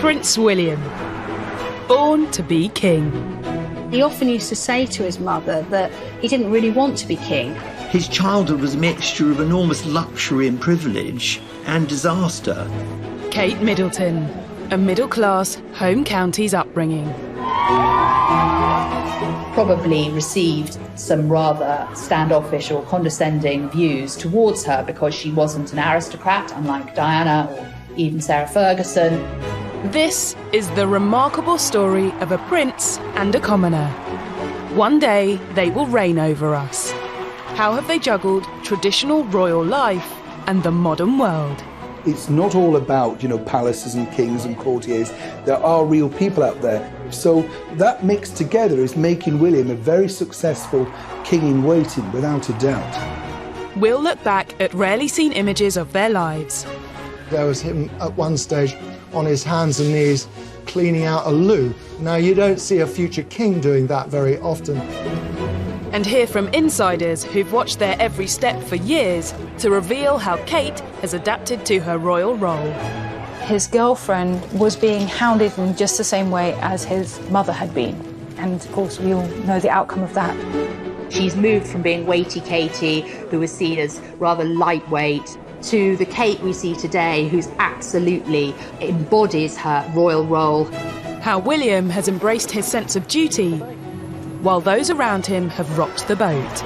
Prince William, born to be king. He often used to say to his mother that he didn't really want to be king. His childhood was a mixture of enormous luxury and privilege and disaster. Kate Middleton, a middle-class home counties upbringing. Probably received some rather standoffish or condescending views towards her because she wasn't an aristocrat, unlike Diana or even Sarah Ferguson. This is the remarkable story of a prince and a commoner. One day they will reign over us. How have they juggled traditional royal life and the modern world? It's not all about, palaces and kings and courtiers. There are real people out there. So that mixed together is making William a very successful king in waiting, without a doubt. We'll look back at rarely seen images of their lives. There was him at one stage on his hands and knees cleaning out a loo. Now, you don't see a future king doing that very often. And hear from insiders who've watched their every step for years to reveal how Kate has adapted to her royal role. His girlfriend was being hounded in just the same way as his mother had been. And of course, we all know the outcome of that. She's moved from being weighty Katie, who was seen as rather lightweight, to the Kate we see today, who's absolutely embodies her royal role. How William has embraced his sense of duty, while those around him have rocked the boat.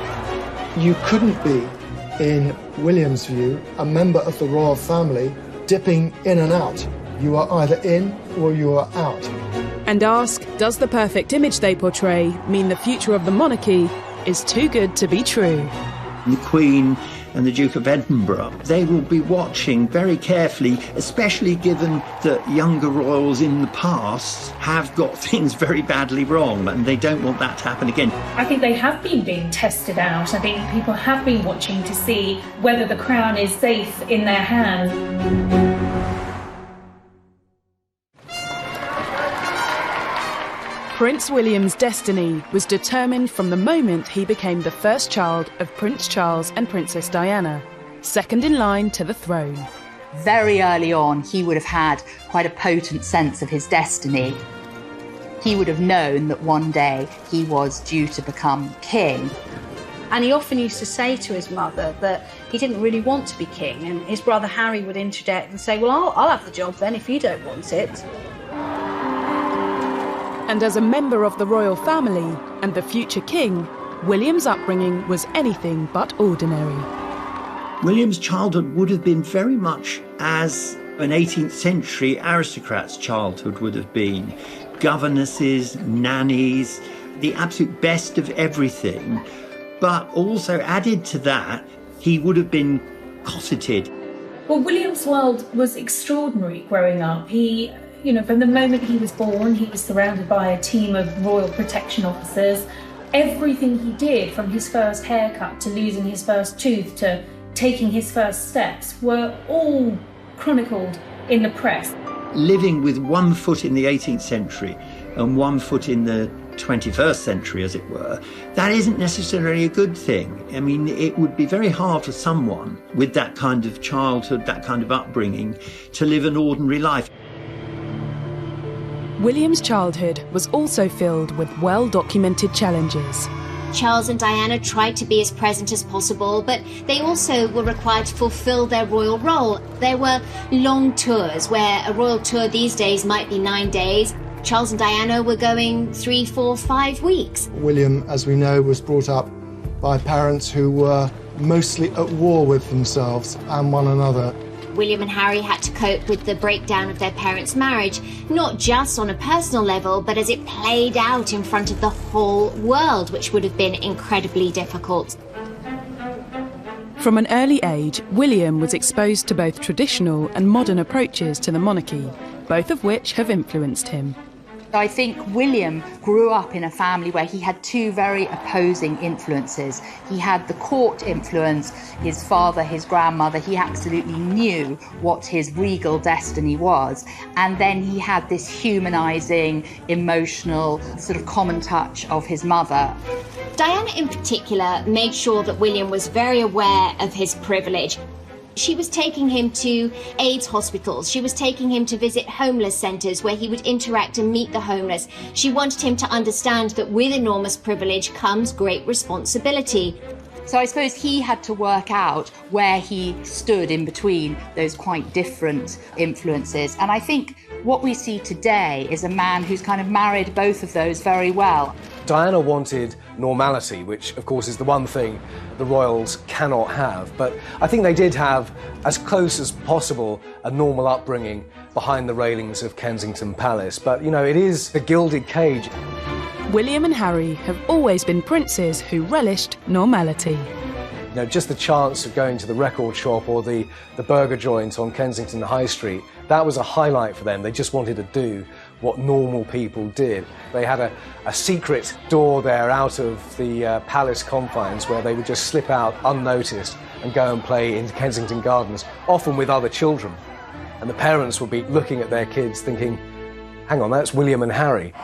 You couldn't be, in William's view, a member of the royal family dipping in and out. You are either in or you are out. And ask, does the perfect image they portray mean the future of the monarchy is too good to be true? The Queen and the Duke of Edinburgh, they will be watching very carefully, especially given that younger royals in the past have got things very badly wrong, and they don't want that to happen again. I think they have been being tested out. I think people have been watching to see whether the crown is safe in their hands. Prince William's destiny was determined from the moment he became the first child of Prince Charles and Princess Diana, second in line to the throne. Very early on, he would have had quite a potent sense of his destiny. He would have known that one day he was due to become king. And he often used to say to his mother that he didn't really want to be king. And his brother Harry would interject and say, well, I'll have the job then if you don't want it. And as a member of the royal family and the future king, William's upbringing was anything but ordinary. William's childhood would have been very much as an 18th century aristocrat's childhood would have been. Governesses, nannies, the absolute best of everything. But also added to that, he would have been cosseted. Well, William's world was extraordinary growing up. From the moment he was born, he was surrounded by a team of royal protection officers. Everything he did, from his first haircut to losing his first tooth to taking his first steps, were all chronicled in the press. Living with one foot in the 18th century and one foot in the 21st century, as it were, that isn't necessarily a good thing. I mean, it would be very hard for someone with that kind of childhood, that kind of upbringing, to live an ordinary life. William's childhood was also filled with well-documented challenges. Charles and Diana tried to be as present as possible, but they also were required to fulfill their royal role. There were long tours, where a royal tour these days might be 9 days. Charles and Diana were going 3, 4, 5 weeks. William, as we know, was brought up by parents who were mostly at war with themselves and one another. William and Harry had to cope with the breakdown of their parents' marriage, not just on a personal level, but as it played out in front of the whole world, which would have been incredibly difficult. From an early age, William was exposed to both traditional and modern approaches to the monarchy, both of which have influenced him. I think William grew up in a family where he had two very opposing influences. He had the court influence, his father, his grandmother. He absolutely knew what his regal destiny was. And then he had this humanising, emotional, sort of common touch of his mother. Diana in particular made sure that William was very aware of his privilege. She was taking him to AIDS hospitals. She was taking him to visit homeless centres where he would interact and meet the homeless. She wanted him to understand that with enormous privilege comes great responsibility. So I suppose he had to work out where he stood in between those quite different influences. And I think what we see today is a man who's kind of married both of those very well. Diana wanted normality, which of course is the one thing the royals cannot have. But I think they did have, as close as possible, a normal upbringing behind the railings of Kensington Palace. But, you know, it is the gilded cage. William and Harry have always been princes who relished normality. You know, just the chance of going to the record shop or the burger joint on Kensington High Street, that was a highlight for them. They just wanted to do what normal people did. They had a secret door there out of the palace confines where they would just slip out unnoticed and go and play in Kensington Gardens, often with other children. And the parents would be looking at their kids thinking, hang on, that's William and Harry.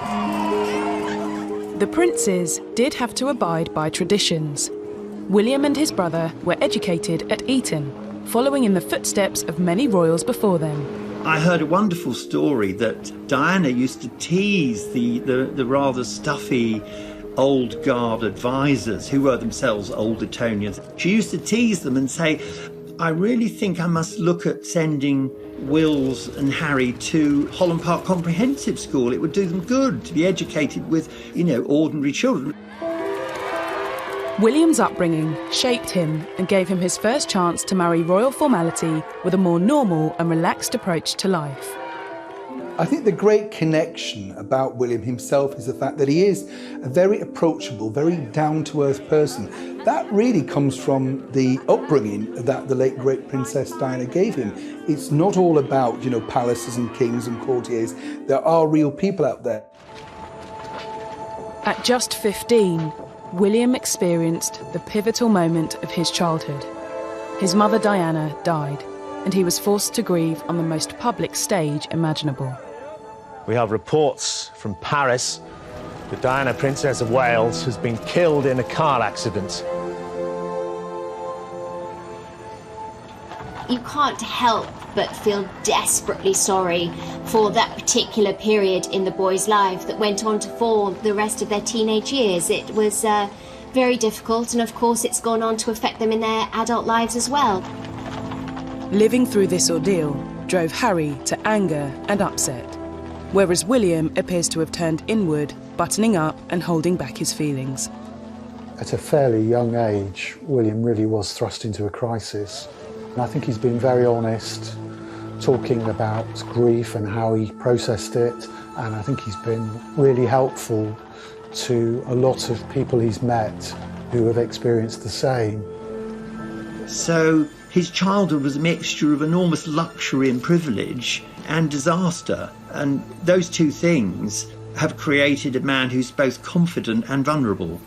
The princes did have to abide by traditions. William and his brother were educated at Eton, following in the footsteps of many royals before them. I heard a wonderful story that Diana used to tease the rather stuffy old guard advisors who were themselves old Etonians. She used to tease them and say, I really think I must look at sending Wills and Harry to Holland Park Comprehensive School. It would do them good to be educated with, you know, ordinary children. William's upbringing shaped him and gave him his first chance to marry royal formality with a more normal and relaxed approach to life. I think the great connection about William himself is the fact that he is a very approachable, very down-to-earth person. That really comes from the upbringing that the late great Princess Diana gave him. It's not all about, you know, palaces and kings and courtiers. There are real people out there. At just 15, William experienced the pivotal moment of his childhood. His mother Diana died, and he was forced to grieve on the most public stage imaginable. We have reports from Paris that Diana, Princess of Wales, has been killed in a car accident. You can't help but feel desperately sorry for that particular period in the boy's life that went on to form the rest of their teenage years. It was very difficult, and of course it's gone on to affect them in their adult lives as well. Living through this ordeal drove Harry to anger and upset, whereas William appears to have turned inward, buttoning up and holding back his feelings. At a fairly young age, William really was thrust into a crisis. And I think he's been very honest, talking about grief and how he processed it, and I think he's been really helpful to a lot of people he's met who have experienced the same. So his childhood was a mixture of enormous luxury and privilege and disaster, and those two things have created a man who's both confident and vulnerable.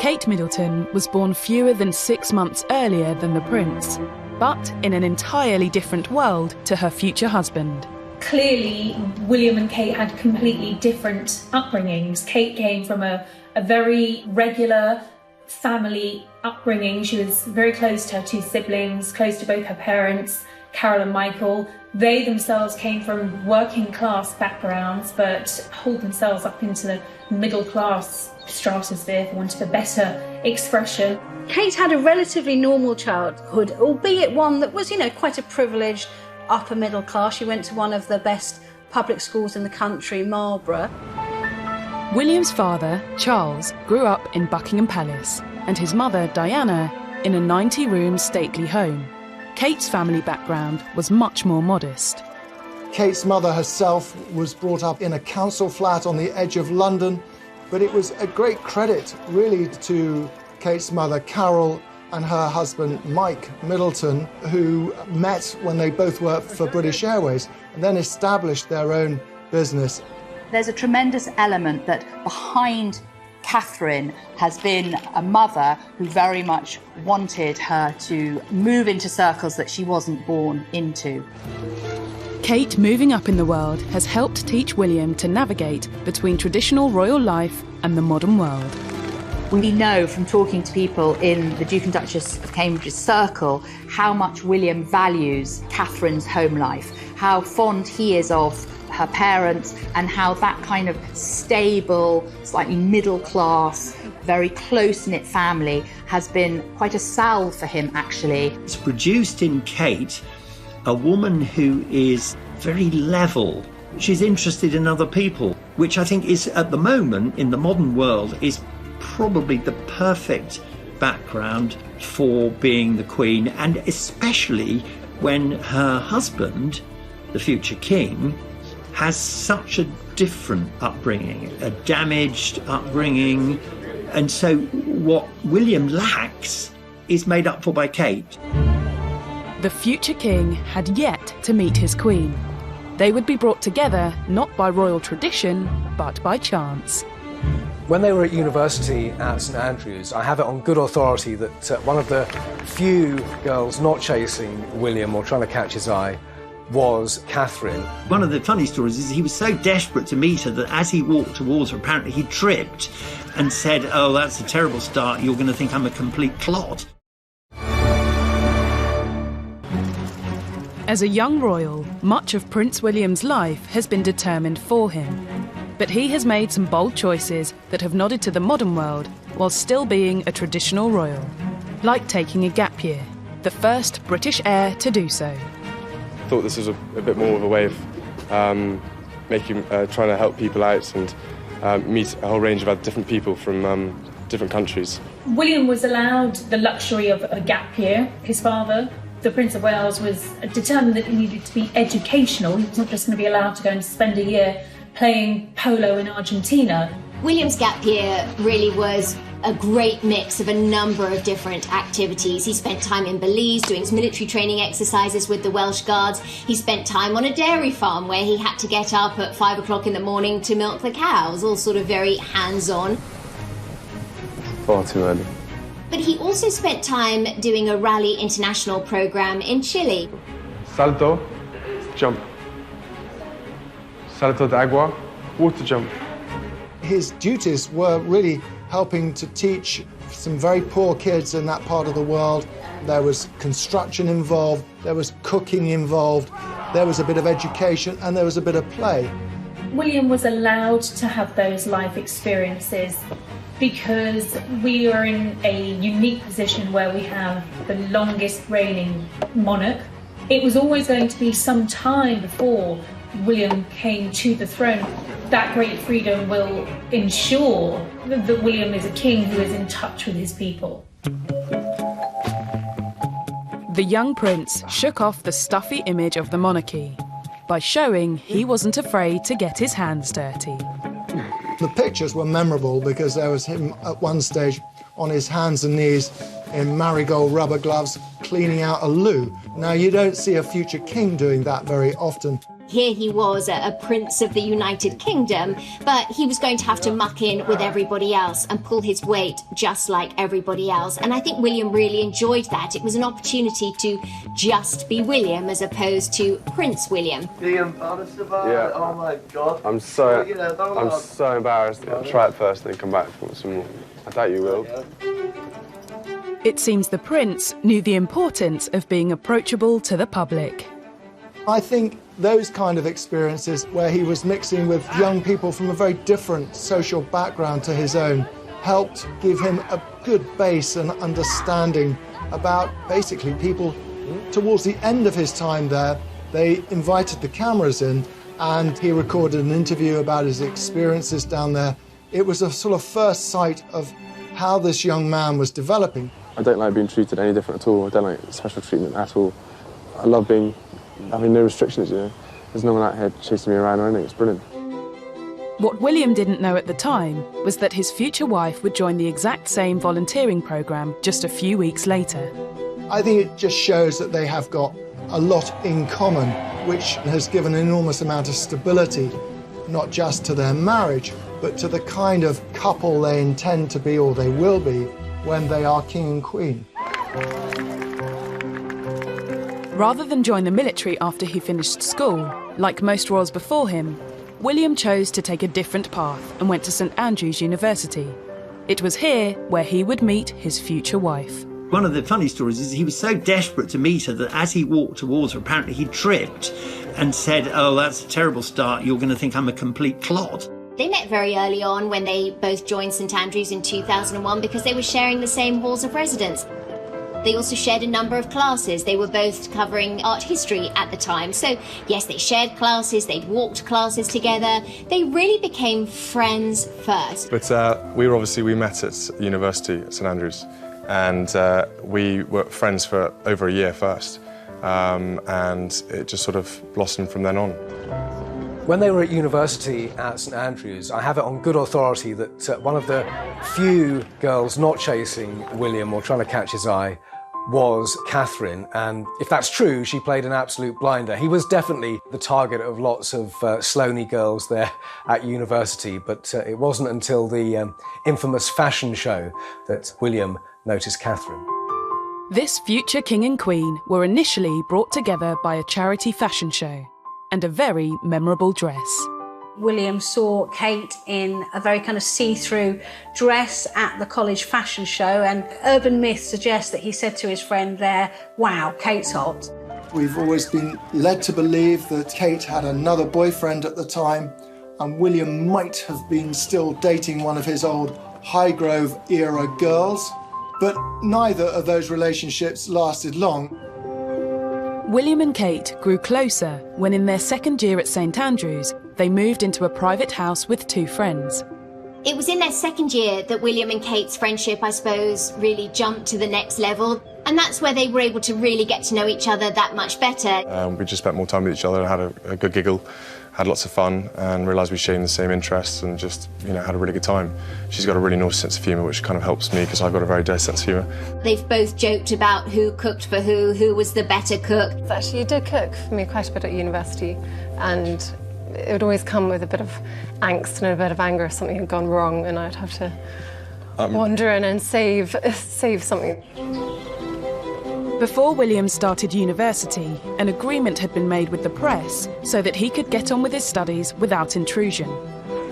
Kate Middleton was born fewer than 6 months earlier than the prince, but in an entirely different world to her future husband. Clearly, William and Kate had completely different upbringings. Kate came from a very regular family upbringing. She was very close to her two siblings, close to both her parents, Carol and Michael. They themselves came from working class backgrounds, but hold themselves up into the middle class stratosphere, for want of a better expression. Kate had a relatively normal childhood, albeit one that was, you know, quite a privileged upper middle class. She went to one of the best public schools in the country, Marlborough. William's father, Charles, grew up in Buckingham Palace, and his mother, Diana, in a 90-room stately home. Kate's family background was much more modest. Kate's mother herself was brought up in a council flat on the edge of London, but it was a great credit, really, to Kate's mother, Carol, and her husband, Mike Middleton, who met when they both worked for British Airways and then established their own business. There's a tremendous element that behind Catherine has been a mother who very much wanted her to move into circles that she wasn't born into. Kate moving up in the world has helped teach William to navigate between traditional royal life and the modern world. We know from talking to people in the Duke and Duchess of Cambridge's circle how much William values Catherine's home life, how fond he is of her parents, and how that kind of stable, slightly middle class, very close-knit family has been quite a salve for him, actually. It's produced in Kate a woman who is very level. She's interested in other people, which I think is, at the moment, in the modern world, is probably the perfect background for being the Queen, and especially when her husband, the future king, has such a different upbringing, a damaged upbringing, and so what William lacks is made up for by Kate. The future king had yet to meet his queen. They would be brought together not by royal tradition, but by chance. When they were at university at St Andrews, I have it on good authority that one of the few girls not chasing William or trying to catch his eye was Catherine. One of the funny stories is he was so desperate to meet her that as he walked towards her, apparently he tripped and said, "Oh, that's a terrible start, you're going to think I'm a complete clod." As a young royal, much of Prince William's life has been determined for him. But he has made some bold choices that have nodded to the modern world while still being a traditional royal. Like taking a gap year, the first British heir to do so. I thought this was a bit more of a way of trying to help people out and meet a whole range of other different people from different countries. William was allowed the luxury of a gap year. His father, the Prince of Wales, was determined that he needed to be educational. He was not just going to be allowed to go and spend a year playing polo in Argentina. William's gap year really was a great mix of a number of different activities. He spent time in Belize doing his military training exercises with the Welsh Guards. He spent time on a dairy farm where he had to get up at 5 o'clock in the morning to milk the cows, all sort of very hands-on. Far too early. But he also spent time doing a Rally International program in Chile. Salto, jump. Salto de agua, water jump. His duties were really helping to teach some very poor kids in that part of the world. There was construction involved, there was cooking involved, there was a bit of education, and there was a bit of play. William was allowed to have those life experiences because we are in a unique position where we have the longest reigning monarch. It was always going to be some time before William came to the throne. That great freedom will ensure that William is a king who is in touch with his people. The young prince shook off the stuffy image of the monarchy by showing he wasn't afraid to get his hands dirty. The pictures were memorable because there was him at one stage on his hands and knees in marigold rubber gloves cleaning out a loo. Now, you don't see a future king doing that very often. Here he was, a prince of the United Kingdom, but he was going to have to muck in with everybody else and pull his weight just like everybody else. And I think William really enjoyed that. It was an opportunity to just be William as opposed to Prince William. Being honest about it? Oh my God. I'm so embarrassed. I'll try it first and then come back for some more. I doubt you will. It seems the prince knew the importance of being approachable to the public. I think those kind of experiences where he was mixing with young people from a very different social background to his own helped give him a good base and understanding about basically people. Towards the end of his time there, they invited the cameras in and he recorded an interview about his experiences down there. It was a sort of first sight of how this young man was developing. I don't like being treated any different at all. I don't like special treatment at all. I love having no restrictions, you know. There's no one out here chasing me around or anything. It's brilliant. What William didn't know at the time was that his future wife would join the exact same volunteering programme just a few weeks later. I think it just shows that they have got a lot in common, which has given an enormous amount of stability, not just to their marriage, but to the kind of couple they intend to be or they will be when they are king and queen. Rather than join the military after he finished school, like most royals before him, William chose to take a different path and went to St Andrews University. It was here where he would meet his future wife. One of the funny stories is he was so desperate to meet her that as he walked towards her, apparently he tripped and said, "Oh, that's a terrible start. You're going to think I'm a complete clod." They met very early on when they both joined St Andrews in 2001 because they were sharing the same halls of residence. They also shared a number of classes. They were both covering art history at the time. So, yes, they shared classes, they'd walked classes together. They really became friends first. But we met at university at St Andrews, and we were friends for over a year first. And it just sort of blossomed from then on. When they were at university at St Andrews, I have it on good authority that one of the few girls not chasing William or trying to catch his eye was Catherine, and if that's true, she played an absolute blinder. He was definitely the target of lots of Sloaney girls there at university, but it wasn't until the infamous fashion show that William noticed Catherine. This future king and queen were initially brought together by a charity fashion show and a very memorable dress. William saw Kate in a very kind of see-through dress at the college fashion show, and urban myth suggests that he said to his friend there, "Wow, Kate's hot." We've always been led to believe that Kate had another boyfriend at the time, and William might have been still dating one of his old Highgrove era girls, but neither of those relationships lasted long. William and Kate grew closer when in their second year at St Andrews, they moved into a private house with two friends. It was in their second year that William and Kate's friendship, I suppose, really jumped to the next level. And that's where they were able to really get to know each other that much better. We just spent more time with each other and had a good giggle, had lots of fun, and realised we shared the same interests and just, had a really good time. She's got a really naughty sense of humour, which kind of helps me because I've got a very dirty sense of humour. They've both joked about who cooked for who was the better cook. Actually, you did cook for me quite a bit at university, and it would always come with a bit of angst and a bit of anger if something had gone wrong, and I'd have to wander in and save something. Before William started university, an agreement had been made with the press so that he could get on with his studies without intrusion.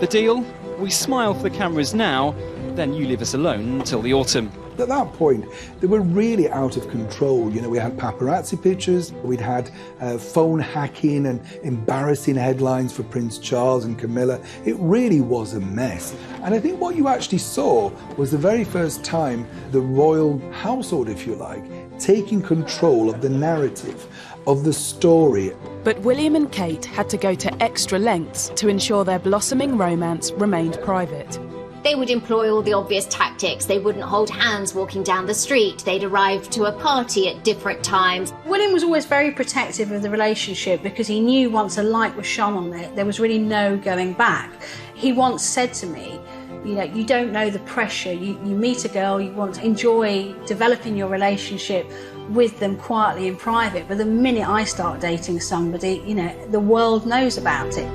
The deal? We smile for the cameras now, then you leave us alone until the autumn. At that point, they were really out of control. We had paparazzi pictures, we'd had phone hacking and embarrassing headlines for Prince Charles and Camilla. It really was a mess. And I think what you actually saw was the very first time the royal household, if you like, taking control of the narrative, of the story. But William and Kate had to go to extra lengths to ensure their blossoming romance remained private. They would employ all the obvious tactics. They wouldn't hold hands walking down the street. They'd arrive to a party at different times. William was always very protective of the relationship because he knew once a light was shone on it, there was really no going back. He once said to me, you don't know the pressure. You meet a girl, you want to enjoy developing your relationship with them quietly in private, but the minute I start dating somebody, the world knows about it.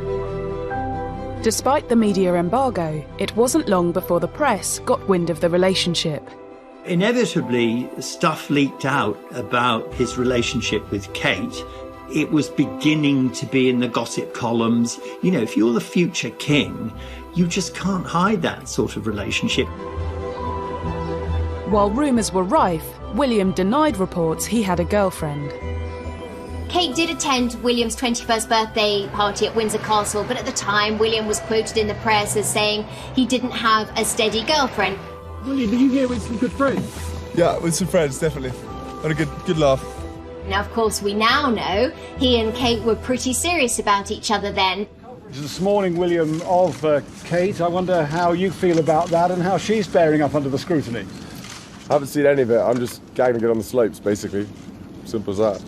Despite the media embargo, it wasn't long before the press got wind of the relationship. Inevitably, stuff leaked out about his relationship with Kate. It was beginning to be in the gossip columns. If you're the future king, you just can't hide that sort of relationship. While rumours were rife, William denied reports he had a girlfriend. Kate did attend William's 21st birthday party at Windsor Castle, but at the time, William was quoted in the press as saying he didn't have a steady girlfriend. William, did you get with some good friends? Yeah, with some friends, definitely. Had a good laugh. Now, of course, we now know he and Kate were pretty serious about each other then. This morning, William, of Kate. I wonder how you feel about that and how she's bearing up under the scrutiny. I haven't seen any of it. I'm just gagging to get on the slopes, basically. Simple as that.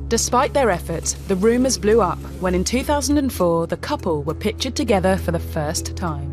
Despite their efforts, the rumours blew up when in 2004 the couple were pictured together for the first time.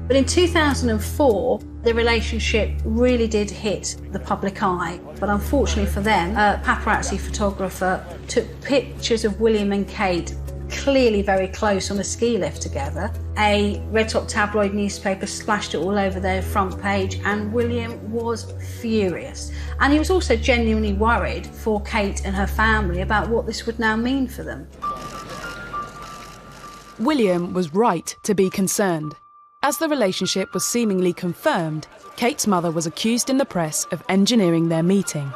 But in 2004, the relationship really did hit the public eye. But unfortunately for them, a paparazzi photographer took pictures of William and Kate clearly very close on a ski lift together. A red top tabloid newspaper splashed it all over their front page, and William was furious. And he was also genuinely worried for Kate and her family about what this would now mean for them. William was right to be concerned. As the relationship was seemingly confirmed, Kate's mother was accused in the press of engineering their meeting.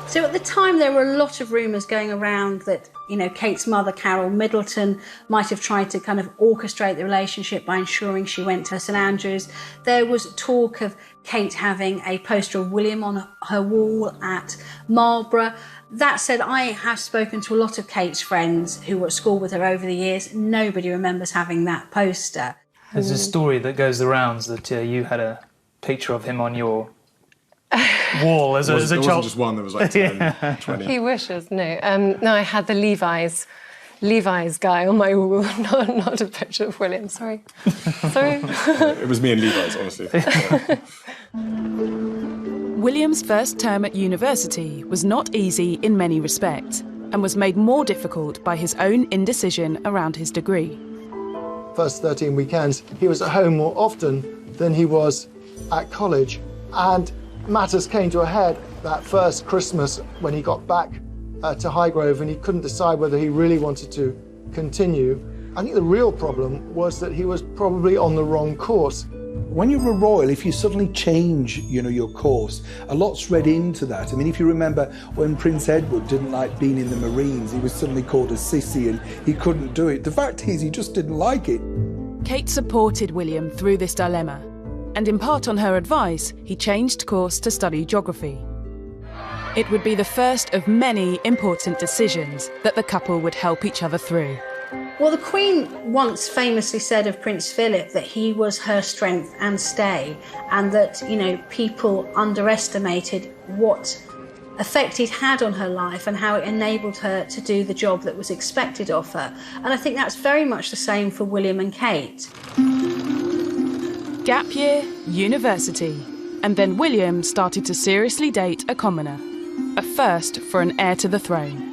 So at the time, there were a lot of rumours going around that, Kate's mother, Carol Middleton, might have tried to kind of orchestrate the relationship by ensuring she went to St Andrews. There was talk of Kate having a poster of William on her wall at Marlborough. That said, I have spoken to a lot of Kate's friends who were at school with her over the years. Nobody remembers having that poster. There's a story that goes the rounds that you had a picture of him on your wall as a child. There wasn't just one, there was like 10, 20. He wishes, no. No, I had the Levi's guy on my wall, not a picture of William, sorry. Sorry. It was me and Levi's, honestly. Yeah. William's first term at university was not easy in many respects and was made more difficult by his own indecision around his degree. First 13 weekends, he was at home more often than he was at college. And matters came to a head that first Christmas when he got back to Highgrove and he couldn't decide whether he really wanted to continue. I think the real problem was that he was probably on the wrong course. When you're a royal, if you suddenly change, your course, a lot's read into that. I mean, if you remember when Prince Edward didn't like being in the Marines, he was suddenly called a sissy and he couldn't do it. The fact is, he just didn't like it. Kate supported William through this dilemma, and in part on her advice, he changed course to study geography. It would be the first of many important decisions that the couple would help each other through. Well, the Queen once famously said of Prince Philip that he was her strength and stay, and that, people underestimated what effect he'd had on her life and how it enabled her to do the job that was expected of her. And I think that's very much the same for William and Kate. Gap year, university, and then William started to seriously date a commoner, a first for an heir to the throne.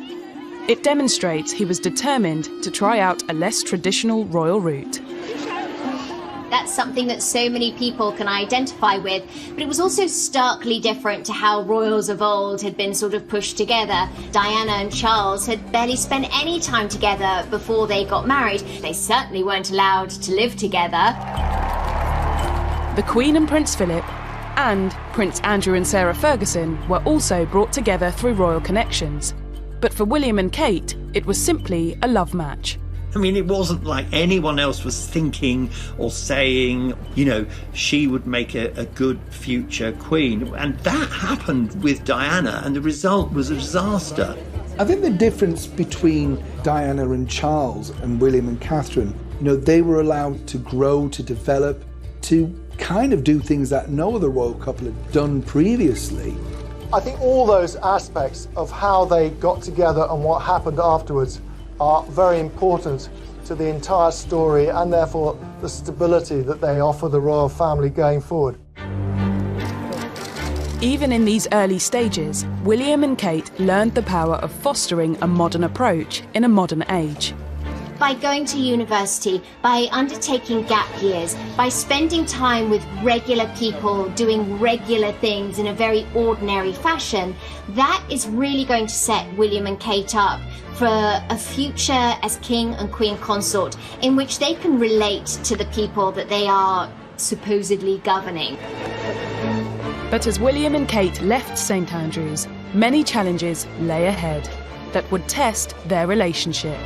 It demonstrates he was determined to try out a less traditional royal route. That's something that so many people can identify with, but it was also starkly different to how royals of old had been sort of pushed together. Diana and Charles had barely spent any time together before they got married. They certainly weren't allowed to live together. The Queen and Prince Philip, and Prince Andrew and Sarah Ferguson were also brought together through royal connections. But for William and Kate, it was simply a love match. I mean, it wasn't like anyone else was thinking or saying, she would make a good future queen. And that happened with Diana, and the result was a disaster. I think the difference between Diana and Charles and William and Catherine, they were allowed to grow, to develop, to kind of do things that no other royal couple had done previously. I think all those aspects of how they got together and what happened afterwards are very important to the entire story and therefore the stability that they offer the royal family going forward. Even in these early stages, William and Kate learned the power of fostering a modern approach in a modern age. By going to university, by undertaking gap years, by spending time with regular people doing regular things in a very ordinary fashion, that is really going to set William and Kate up for a future as king and queen consort in which they can relate to the people that they are supposedly governing. But as William and Kate left St Andrews, many challenges lay ahead that would test their relationship.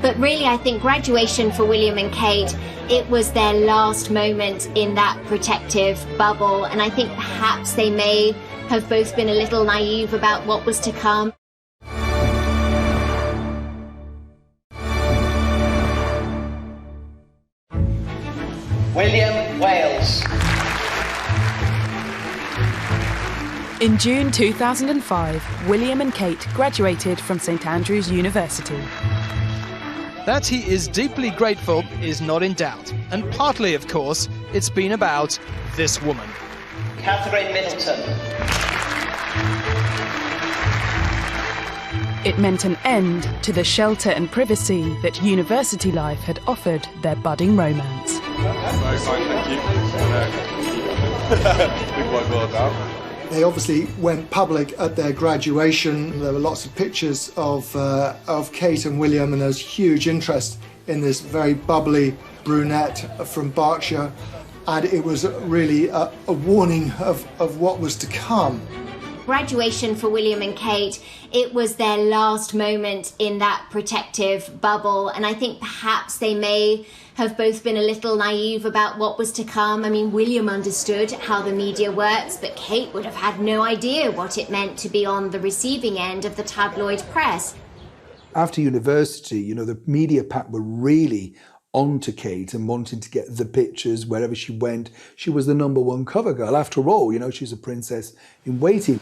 But really, I think graduation for William and Kate, it was their last moment in that protective bubble. And I think perhaps they may have both been a little naive about what was to come. William Wales. In June 2005, William and Kate graduated from St Andrews University. That he is deeply grateful is not in doubt. And partly, of course, it's been about this woman. Catherine Middleton. It meant an end to the shelter and privacy that university life had offered their budding romance. Very kind, thank you. Big boy, well done. They obviously went public at their graduation. There were lots of pictures of Kate and William, and there was huge interest in this very bubbly brunette from Berkshire. And it was really a warning of what was to come. Graduation for William and Kate, it was their last moment in that protective bubble, and I think perhaps they may have both been a little naive about what was to come. I mean, William understood how the media works, but Kate would have had no idea what it meant to be on the receiving end of the tabloid press. After university, you know, the media pack were really onto Kate and wanting to get the pictures wherever she went. She was the #1 cover girl. After all, you know, she's a princess in waiting.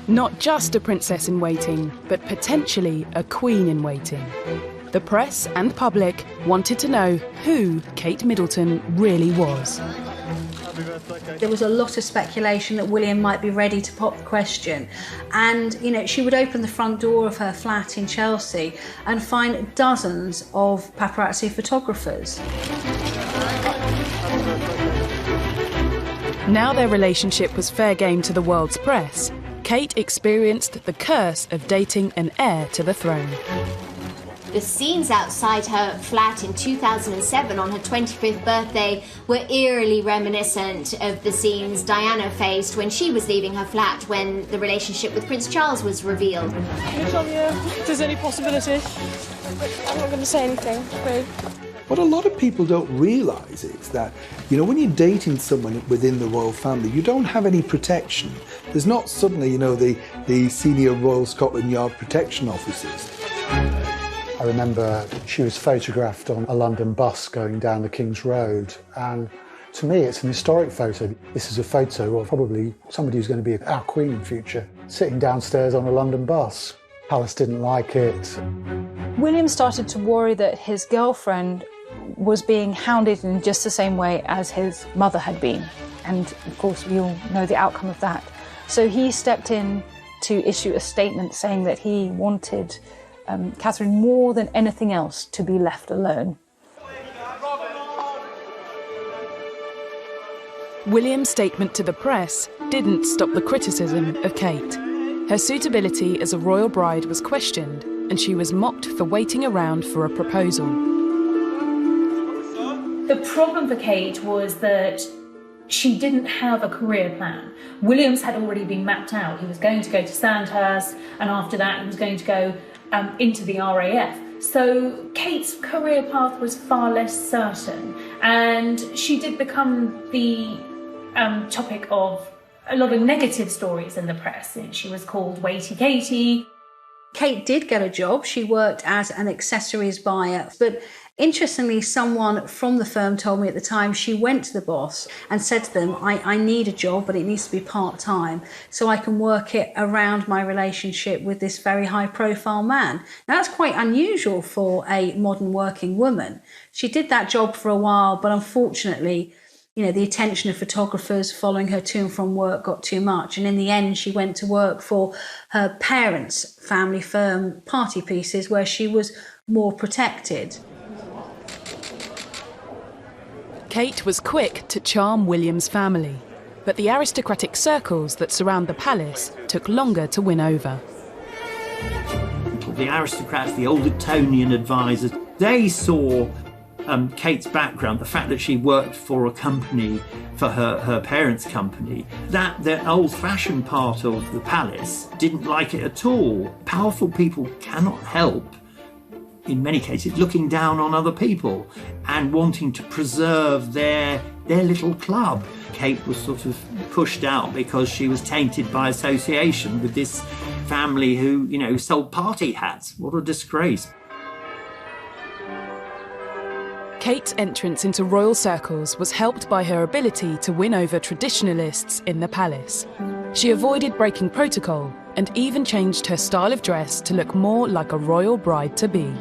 Not just a princess in waiting, but potentially a queen in waiting. The press and public wanted to know who Kate Middleton really was. There was a lot of speculation that William might be ready to pop the question. And, you know, she would open the front door of her flat in Chelsea and find dozens of paparazzi photographers. Now their relationship was fair game to the world's press, Kate experienced the curse of dating an heir to the throne. The scenes outside her flat in 2007 on her 25th birthday were eerily reminiscent of the scenes Diana faced when she was leaving her flat when the relationship with Prince Charles was revealed. Can you tell me if there's any possibility? I'm not going to say anything, babe. What a lot of people don't realise is that, you know, when you're dating someone within the royal family, you don't have any protection. There's not suddenly, you know, the senior Royal Scotland Yard protection officers. I remember she was photographed on a London bus going down the King's Road, and to me it's an historic photo. This is a photo of probably somebody who's going to be our queen in future, sitting downstairs on a London bus. Palace didn't like it. William started to worry that his girlfriend was being hounded in just the same way as his mother had been, and of course we all know the outcome of that. So he stepped in to issue a statement saying that he wanted Catherine, more than anything else, to be left alone. William's statement to the press didn't stop the criticism of Kate. Her suitability as a royal bride was questioned, and she was mocked for waiting around for a proposal. The problem for Kate was that she didn't have a career plan. William's had already been mapped out. He was going to go to Sandhurst, and after that he was going to go into the RAF. So Kate's career path was far less certain, and she did become the topic of a lot of negative stories in the press. She was called Waity Katie. Kate did get a job. She worked as an accessories buyer, but interestingly, someone from the firm told me at the time she went to the boss and said to them, I need a job, but it needs to be part-time so I can work it around my relationship with this very high-profile man. Now, that's quite unusual for a modern working woman. She did that job for a while, but unfortunately, you know, the attention of photographers following her to and from work got too much. And in the end, she went to work for her parents' family firm, Party Pieces, where she was more protected. Kate was quick to charm William's family, but the aristocratic circles that surround the palace took longer to win over. The aristocrats, the old Etonian advisors, they saw Kate's background, the fact that she worked for a company, for her parents' company, that the old-fashioned part of the palace didn't like it at all. Powerful people cannot help, in many cases, looking down on other people and wanting to preserve their little club. Kate was sort of pushed out because she was tainted by association with this family who, you know, sold party hats. What a disgrace. Kate's entrance into royal circles was helped by her ability to win over traditionalists in the palace. She avoided breaking protocol and even changed her style of dress to look more like a royal bride-to-be.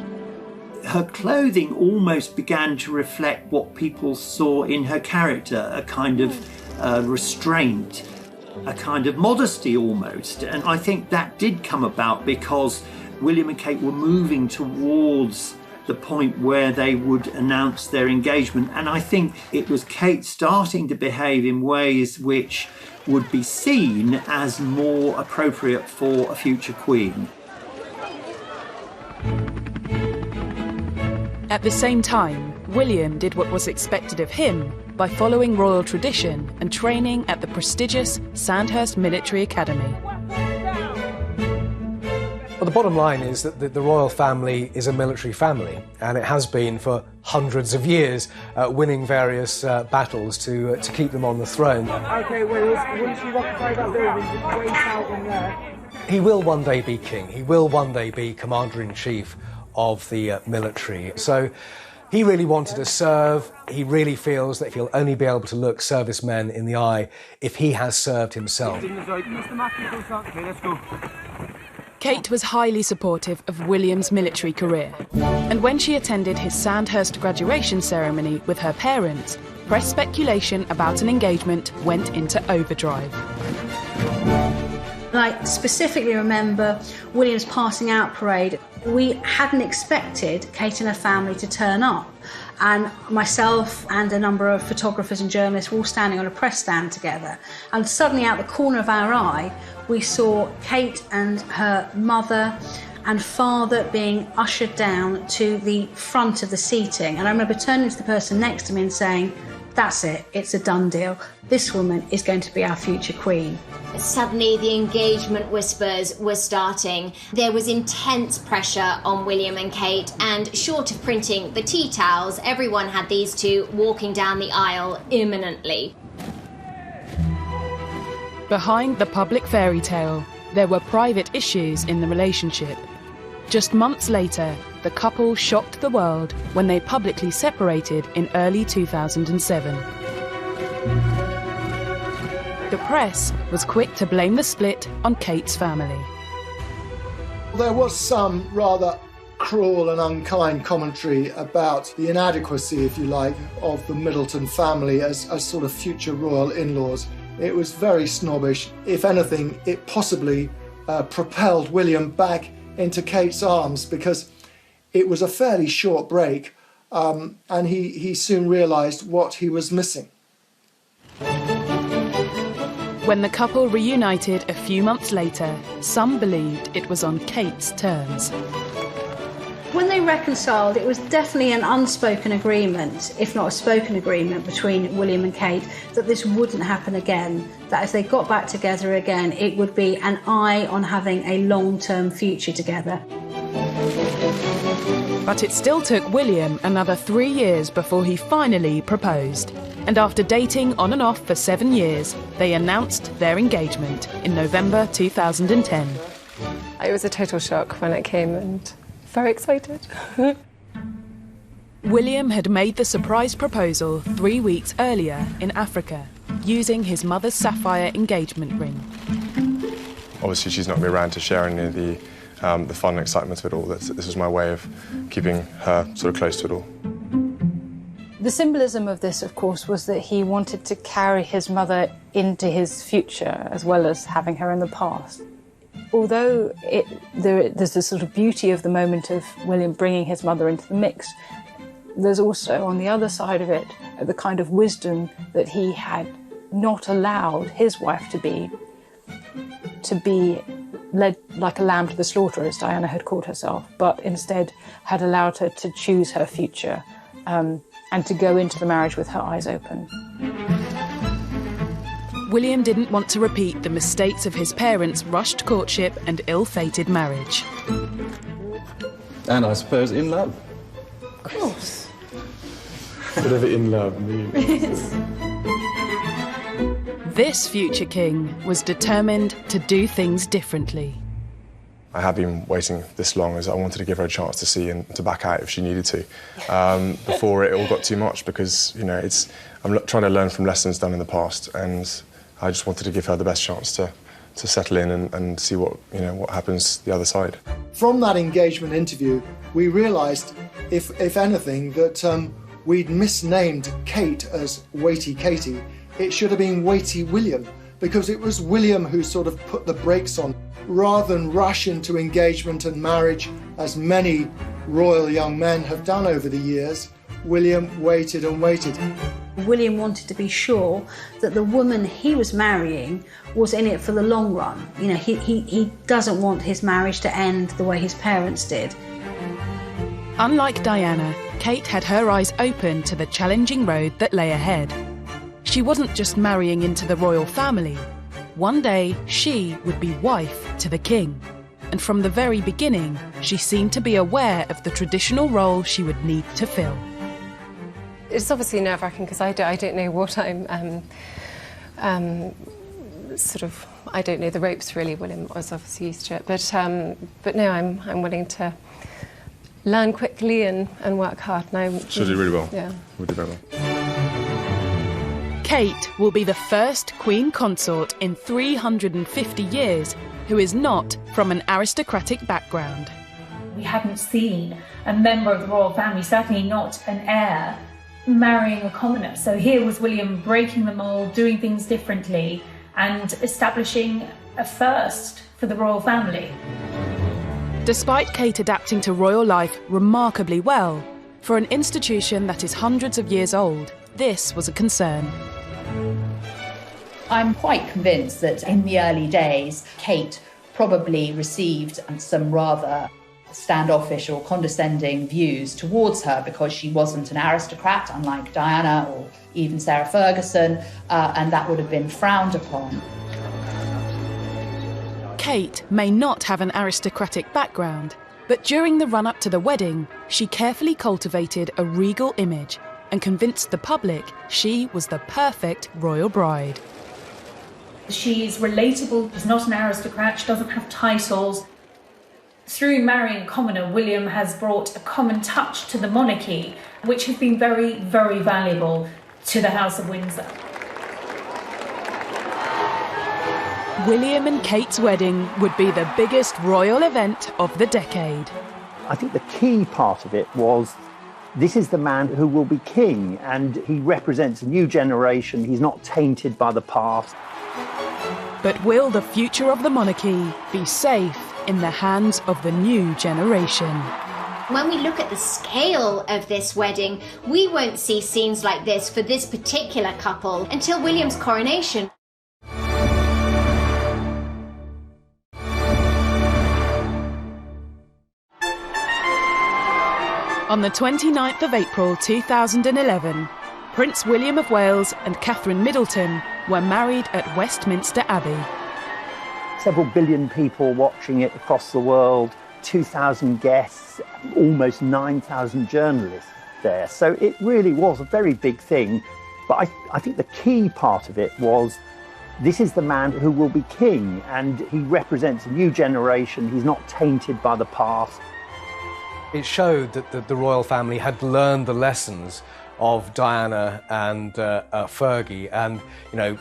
Her clothing almost began to reflect what people saw in her character, a kind of restraint, a kind of modesty almost. And I think that did come about because William and Kate were moving towards the point where they would announce their engagement. And I think it was Kate starting to behave in ways which would be seen as more appropriate for a future queen. At the same time, William did what was expected of him by following royal tradition and training at the prestigious Sandhurst Military Academy. Well, the bottom line is that the royal family is a military family, and it has been for hundreds of years, winning various battles to keep them on the throne. Okay, Wills, once you occupy that building, just wait out in there. He will one day be king. He will one day be commander-in-chief of the military. So he really wanted to serve. He really feels that he'll only be able to look servicemen in the eye if he has served himself. Kate was highly supportive of William's military career, and when she attended his Sandhurst graduation ceremony with her parents, press speculation about an engagement went into overdrive. I specifically remember William's passing out parade. We hadn't expected Kate and her family to turn up, and myself and a number of photographers and journalists were all standing on a press stand together, and suddenly out the corner of our eye we saw Kate and her mother and father being ushered down to the front of the seating, and I remember turning to the person next to me and saying, "That's it, it's a done deal. This woman is going to be our future queen." Suddenly the engagement whispers were starting. There was intense pressure on William and Kate, and short of printing the tea towels, everyone had these two walking down the aisle imminently. Behind the public fairy tale, there were private issues in the relationship. Just months later, the couple shocked the world when they publicly separated in early 2007. The press was quick to blame the split on Kate's family. There was some rather cruel and unkind commentary about the inadequacy, if you like, of the Middleton family as sort of future royal in-laws. It was very snobbish. If anything, it possibly propelled William back into Kate's arms, because it was a fairly short break, and he soon realised what he was missing. When the couple reunited a few months later, some believed it was on Kate's terms. When they reconciled, it was definitely an unspoken agreement, if not a spoken agreement, between William and Kate that this wouldn't happen again, that as they got back together again, it would be an eye on having a long-term future together. But it still took William another 3 years before he finally proposed. And after dating on and off for 7 years, they announced their engagement in November 2010. It was a total shock when it came, and very excited. William had made the surprise proposal 3 weeks earlier in Africa, using his mother's sapphire engagement ring. Obviously, she's not going to be around to share any of the fun and excitement of it all. This was my way of keeping her sort of close to it all. The symbolism of this, of course, was that he wanted to carry his mother into his future as well as having her in the past. Although there's this sort of beauty of the moment of William bringing his mother into the mix, there's also, on the other side of it, the kind of wisdom that he had not allowed his wife to be led like a lamb to the slaughter, as Diana had called herself, but instead had allowed her to choose her future and to go into the marriage with her eyes open. William didn't want to repeat the mistakes of his parents' rushed courtship and ill-fated marriage. And I suppose in love. Of course. Whatever in love means. This future king was determined to do things differently. I have been waiting this long as I wanted to give her a chance to see and to back out if she needed to, before it all got too much, because, you know, I'm trying to learn from lessons done in the past, and I just wanted to give her the best chance to settle in and see what happens the other side. From that engagement interview, we realised, if anything, that we'd misnamed Kate as Weighty Katie. It should have been Weighty William, because it was William who sort of put the brakes on. Rather than rush into engagement and marriage, as many royal young men have done over the years, William waited and waited. William wanted to be sure that the woman he was marrying was in it for the long run. You know, he doesn't want his marriage to end the way his parents did. Unlike Diana, Kate had her eyes open to the challenging road that lay ahead. She wasn't just marrying into the royal family. One day, she would be wife to the king. And from the very beginning, she seemed to be aware of the traditional role she would need to fill. It's obviously nerve-wracking because I don't know what I'm I don't know the ropes really. William was obviously used to it, but no, I'm willing to learn quickly and work hard. And She'll do really well. Yeah, we'll do very well. Kate will be the first Queen Consort in 350 years who is not from an aristocratic background. We hadn't seen a member of the royal family, certainly not an heir, marrying a commoner. So here was William breaking the mould, doing things differently, and establishing a first for the royal family. Despite Kate adapting to royal life remarkably well, for an institution that is hundreds of years old, this was a concern. I'm quite convinced that in the early days, Kate probably received some rather standoffish or condescending views towards her because she wasn't an aristocrat, unlike Diana or even Sarah Ferguson, and that would have been frowned upon. Kate may not have an aristocratic background, but during the run-up to the wedding, she carefully cultivated a regal image and convinced the public she was the perfect royal bride. She's relatable, she's not an aristocrat, she doesn't have titles. Through marrying a commoner, William has brought a common touch to the monarchy, which has been very, very valuable to the House of Windsor. William and Kate's wedding would be the biggest royal event of the decade. I think the key part of it was this is the man who will be king, and he represents a new generation. He's not tainted by the past. But will the future of the monarchy be safe in the hands of the new generation? When we look at the scale of this wedding, we won't see scenes like this for this particular couple until William's coronation. On the 29th of April 2011, Prince William of Wales and Catherine Middleton were married at Westminster Abbey. Several billion people watching it across the world, 2,000 guests, almost 9,000 journalists there. So it really was a very big thing. But I think the key part of it was this is the man who will be king, and he represents a new generation. He's not tainted by the past. It showed that the royal family had learned the lessons of Diana and Fergie, and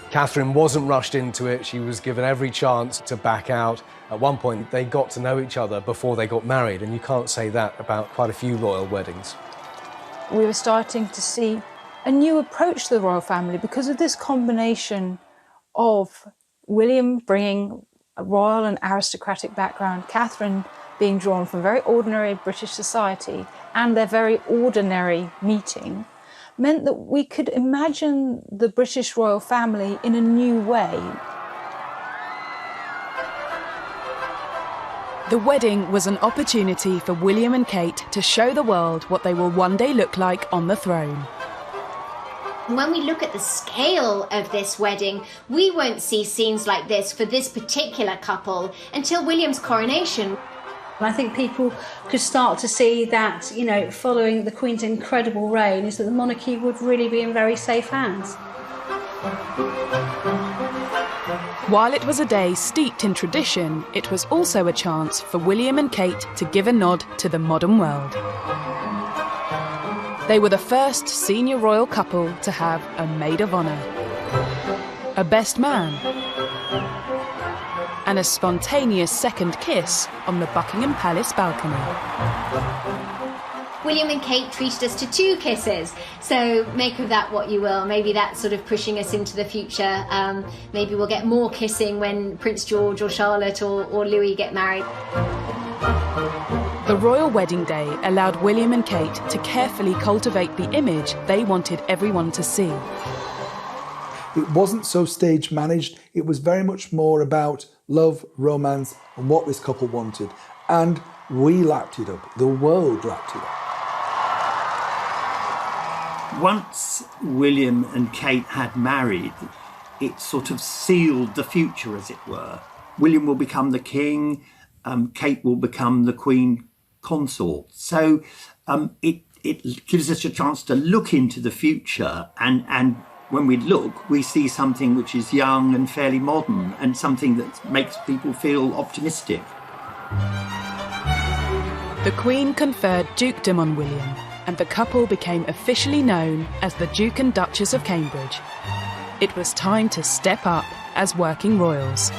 Catherine wasn't rushed into it. She was given every chance to back out. At one point they got to know each other before they got married, and you can't say that about quite a few royal weddings. We were starting to see a new approach to the royal family because of this combination of William bringing a royal and aristocratic background, Catherine being drawn from very ordinary British society, and their very ordinary meeting meant that we could imagine the British royal family in a new way. The wedding was an opportunity for William and Kate to show the world what they will one day look like on the throne. When we look at the scale of this wedding, we won't see scenes like this for this particular couple until William's coronation. I think people could start to see that, following the Queen's incredible reign, is that the monarchy would really be in very safe hands. While it was a day steeped in tradition, it was also a chance for William and Kate to give a nod to the modern world. They were the first senior royal couple to have a maid of honour, a best man, and a spontaneous second kiss on the Buckingham Palace balcony. William and Kate treated us to 2 kisses. So make of that what you will. Maybe that's sort of pushing us into the future. Maybe we'll get more kissing when Prince George or Charlotte or Louis get married. The royal wedding day allowed William and Kate to carefully cultivate the image they wanted everyone to see. It wasn't so stage managed. It was very much more about love, romance, and what this couple wanted. And we lapped it up. The world lapped it up. Once William and Kate had married, it sort of sealed the future, as it were. William will become the king, Kate will become the queen consort. So it gives us a chance to look into the future, and when we look, we see something which is young and fairly modern, and something that makes people feel optimistic. The Queen conferred dukedom on William, and the couple became officially known as the Duke and Duchess of Cambridge. It was time to step up as working royals.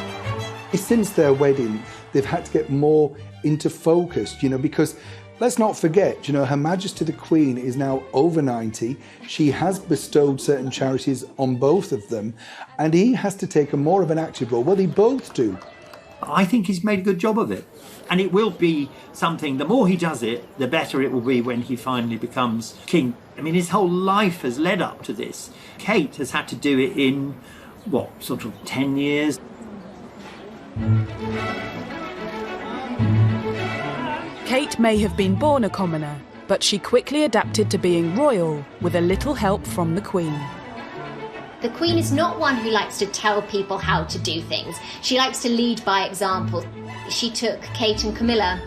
Since their wedding, they've had to get more into focus, because let's not forget, Her Majesty the Queen is now over 90. She has bestowed certain charities on both of them, and he has to take a more of an active role. Well, they both do. I think he's made a good job of it. And it will be something, the more he does it, the better it will be when he finally becomes king. I mean, his whole life has led up to this. Kate has had to do it in, 10 years? Kate may have been born a commoner, but she quickly adapted to being royal with a little help from the Queen. The Queen is not one who likes to tell people how to do things. She likes to lead by example. She took Kate and Camilla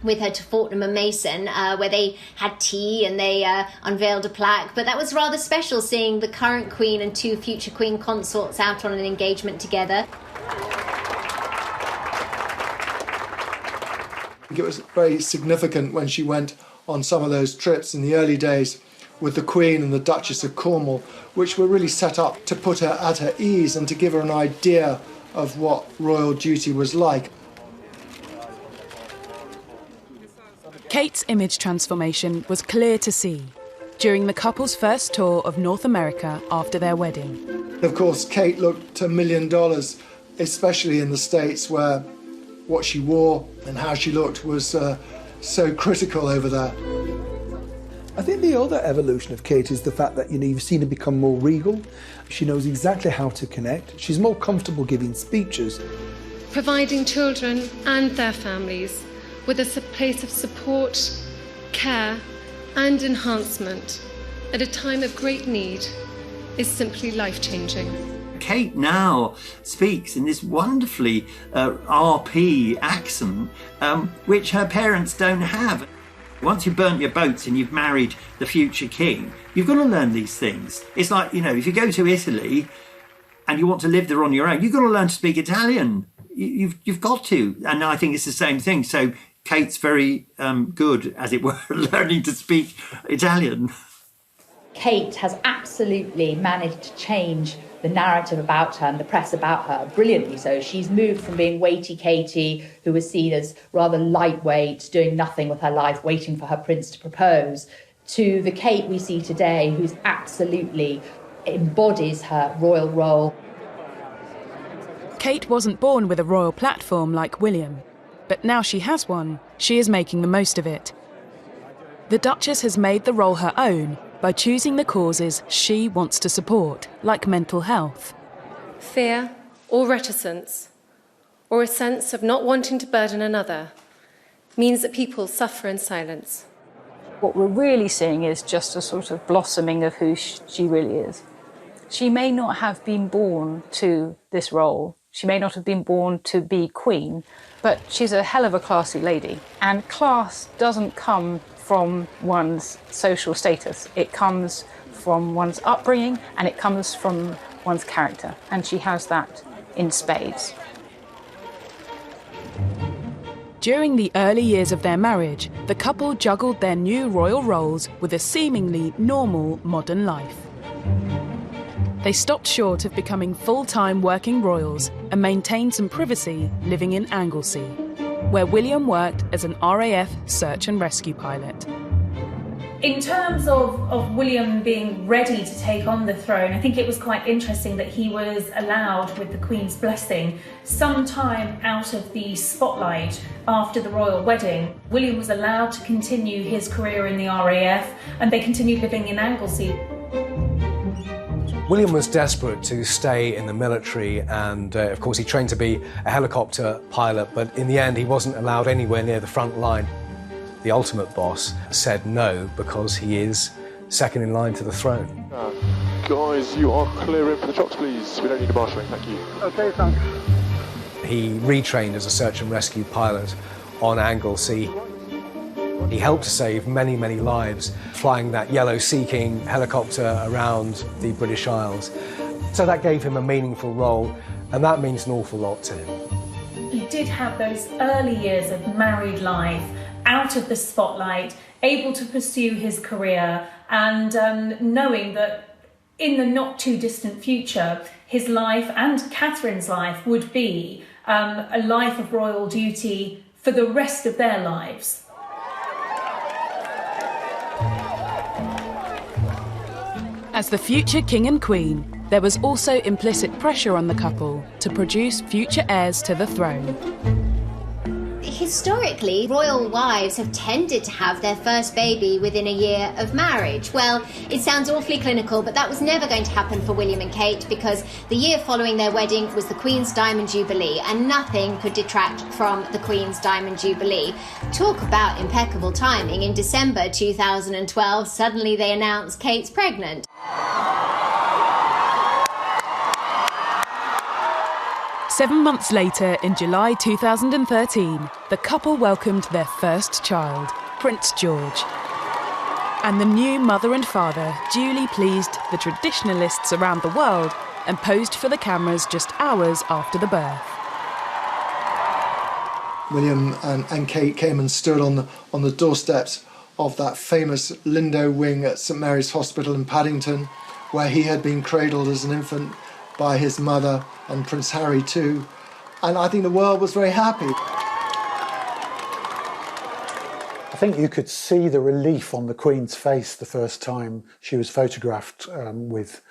with her to Fortnum and Mason, where they had tea and they unveiled a plaque. But that was rather special, seeing the current Queen and 2 future Queen consorts out on an engagement together. It was very significant when she went on some of those trips in the early days with the Queen and the Duchess of Cornwall, which were really set up to put her at her ease and to give her an idea of what royal duty was like. Kate's image transformation was clear to see during the couple's first tour of North America after their wedding. Of course, Kate looked $1 million, especially in the States, where what she wore and how she looked was so critical over there. I think the other evolution of Kate is the fact that you've seen her become more regal. She knows exactly how to connect. She's more comfortable giving speeches. Providing children and their families with a place of support, care and enhancement at a time of great need is simply life-changing. Kate now speaks in this wonderfully RP accent, which her parents don't have. Once you've burnt your boats and you've married the future king, you've got to learn these things. It's like, if you go to Italy and you want to live there on your own, you've got to learn to speak Italian. You've got to. And I think it's the same thing. So Kate's very good, as it were, learning to speak Italian. Kate has absolutely managed to change the narrative about her and the press about her brilliantly. So she's moved from being weighty Katie, who was seen as rather lightweight, doing nothing with her life, waiting for her prince to propose, to the Kate we see today, who's absolutely embodies her royal role. Kate wasn't born with a royal platform like William, but now she has one, she is making the most of it. The Duchess has made the role her own by choosing the causes she wants to support, like mental health. Fear or reticence, or a sense of not wanting to burden another, means that people suffer in silence. What we're really seeing is just a sort of blossoming of who she really is. She may not have been born to this role. She may not have been born to be queen, but she's a hell of a classy lady. And class doesn't come from one's social status. It comes from one's upbringing and it comes from one's character. And she has that in spades. During the early years of their marriage, the couple juggled their new royal roles with a seemingly normal modern life. They stopped short of becoming full-time working royals and maintained some privacy living in Anglesey, where William worked as an RAF search and rescue pilot. In terms of William being ready to take on the throne, I think it was quite interesting that he was allowed, with the Queen's blessing, some time out of the spotlight after the royal wedding. William was allowed to continue his career in the RAF, and they continued living in Anglesey. William was desperate to stay in the military, and of course he trained to be a helicopter pilot, but in the end he wasn't allowed anywhere near the front line. The ultimate boss said no because he is second in line to the throne. Guys, you are clearing for the trucks, please. We don't need a marshalling, thank you. Okay, thanks. He retrained as a search and rescue pilot on Anglesey. He helped to save many, many lives flying that yellow Sea King helicopter around the British Isles. So that gave him a meaningful role, and that means an awful lot to him. He did have those early years of married life, out of the spotlight, able to pursue his career, and knowing that in the not too distant future, his life and Catherine's life would be a life of royal duty for the rest of their lives. As the future king and queen, there was also implicit pressure on the couple to produce future heirs to the throne. Historically, royal wives have tended to have their first baby within a year of marriage. Well, it sounds awfully clinical, but that was never going to happen for William and Kate because the year following their wedding was the Queen's Diamond Jubilee, and nothing could detract from the Queen's Diamond Jubilee. Talk about impeccable timing. In December 2012, suddenly they announced Kate's pregnant. 7 months later, in July 2013, the couple welcomed their first child, Prince George. And the new mother and father duly pleased the traditionalists around the world and posed for the cameras just hours after the birth. William and Kate came and stood on the doorsteps of that famous Lindo wing at St Mary's Hospital in Paddington, where he had been cradled as an infant by his mother and Prince Harry too. And I think the world was very happy. I think you could see the relief on the Queen's face the first time she was photographed with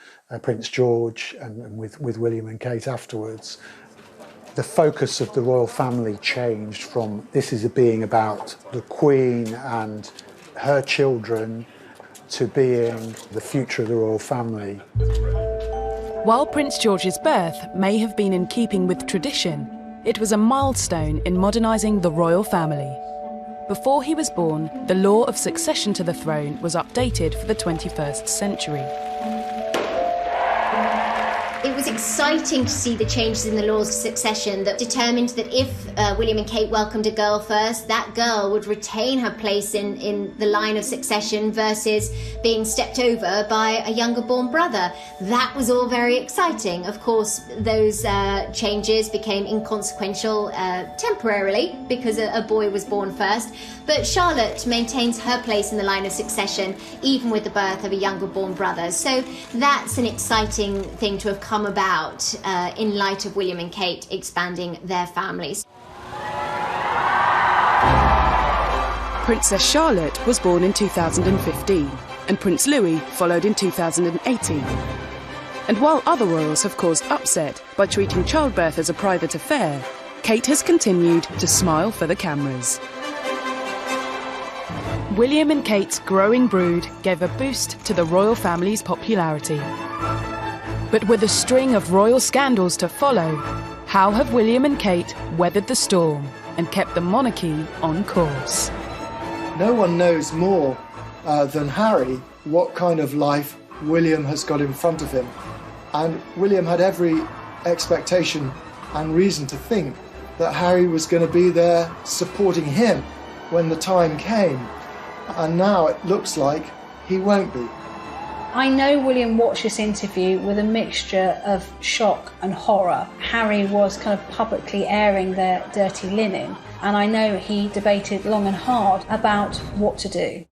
Prince George and with William and Kate afterwards. The focus of the royal family changed from this is being about the Queen and her children to being the future of the royal family. While Prince George's birth may have been in keeping with tradition, it was a milestone in modernising the royal family. Before he was born, the law of succession to the throne was updated for the 21st century. It was exciting to see the changes in the laws of succession that determined that if William and Kate welcomed a girl first, that girl would retain her place in the line of succession versus being stepped over by a younger born brother. That was all very exciting. Of course, those changes became inconsequential temporarily because a boy was born first. But Charlotte maintains her place in the line of succession even with the birth of a younger born brother. So that's an exciting thing to have come about in light of William and Kate expanding their families. Princess Charlotte was born in 2015, and Prince Louis followed in 2018. And while other royals have caused upset by treating childbirth as a private affair, Kate has continued to smile for the cameras. William and Kate's growing brood gave a boost to the royal family's popularity. But with a string of royal scandals to follow, how have William and Kate weathered the storm and kept the monarchy on course? No one knows more than Harry what kind of life William has got in front of him. And William had every expectation and reason to think that Harry was going to be there supporting him when the time came. And now it looks like he won't be. I know William watched this interview with a mixture of shock and horror. Harry was kind of publicly airing their dirty linen, and I know he debated long and hard about what to do.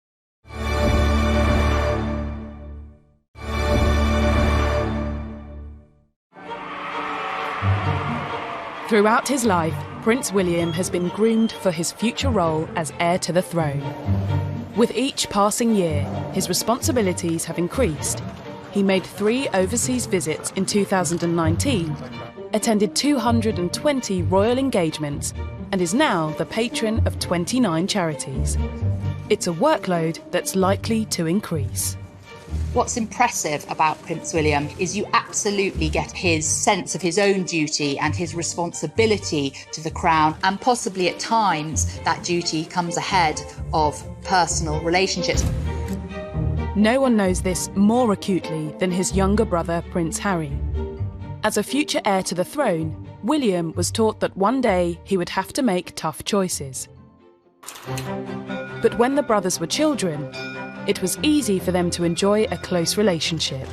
Throughout his life, Prince William has been groomed for his future role as heir to the throne. With each passing year, his responsibilities have increased. He made 3 overseas visits in 2019, attended 220 royal engagements, and is now the patron of 29 charities. It's a workload that's likely to increase. What's impressive about Prince William is you absolutely get his sense of his own duty and his responsibility to the crown, and possibly at times that duty comes ahead of personal relationships. No one knows this more acutely than his younger brother, Prince Harry. As a future heir to the throne, William was taught that one day he would have to make tough choices. But when the brothers were children, it was easy for them to enjoy a close relationship.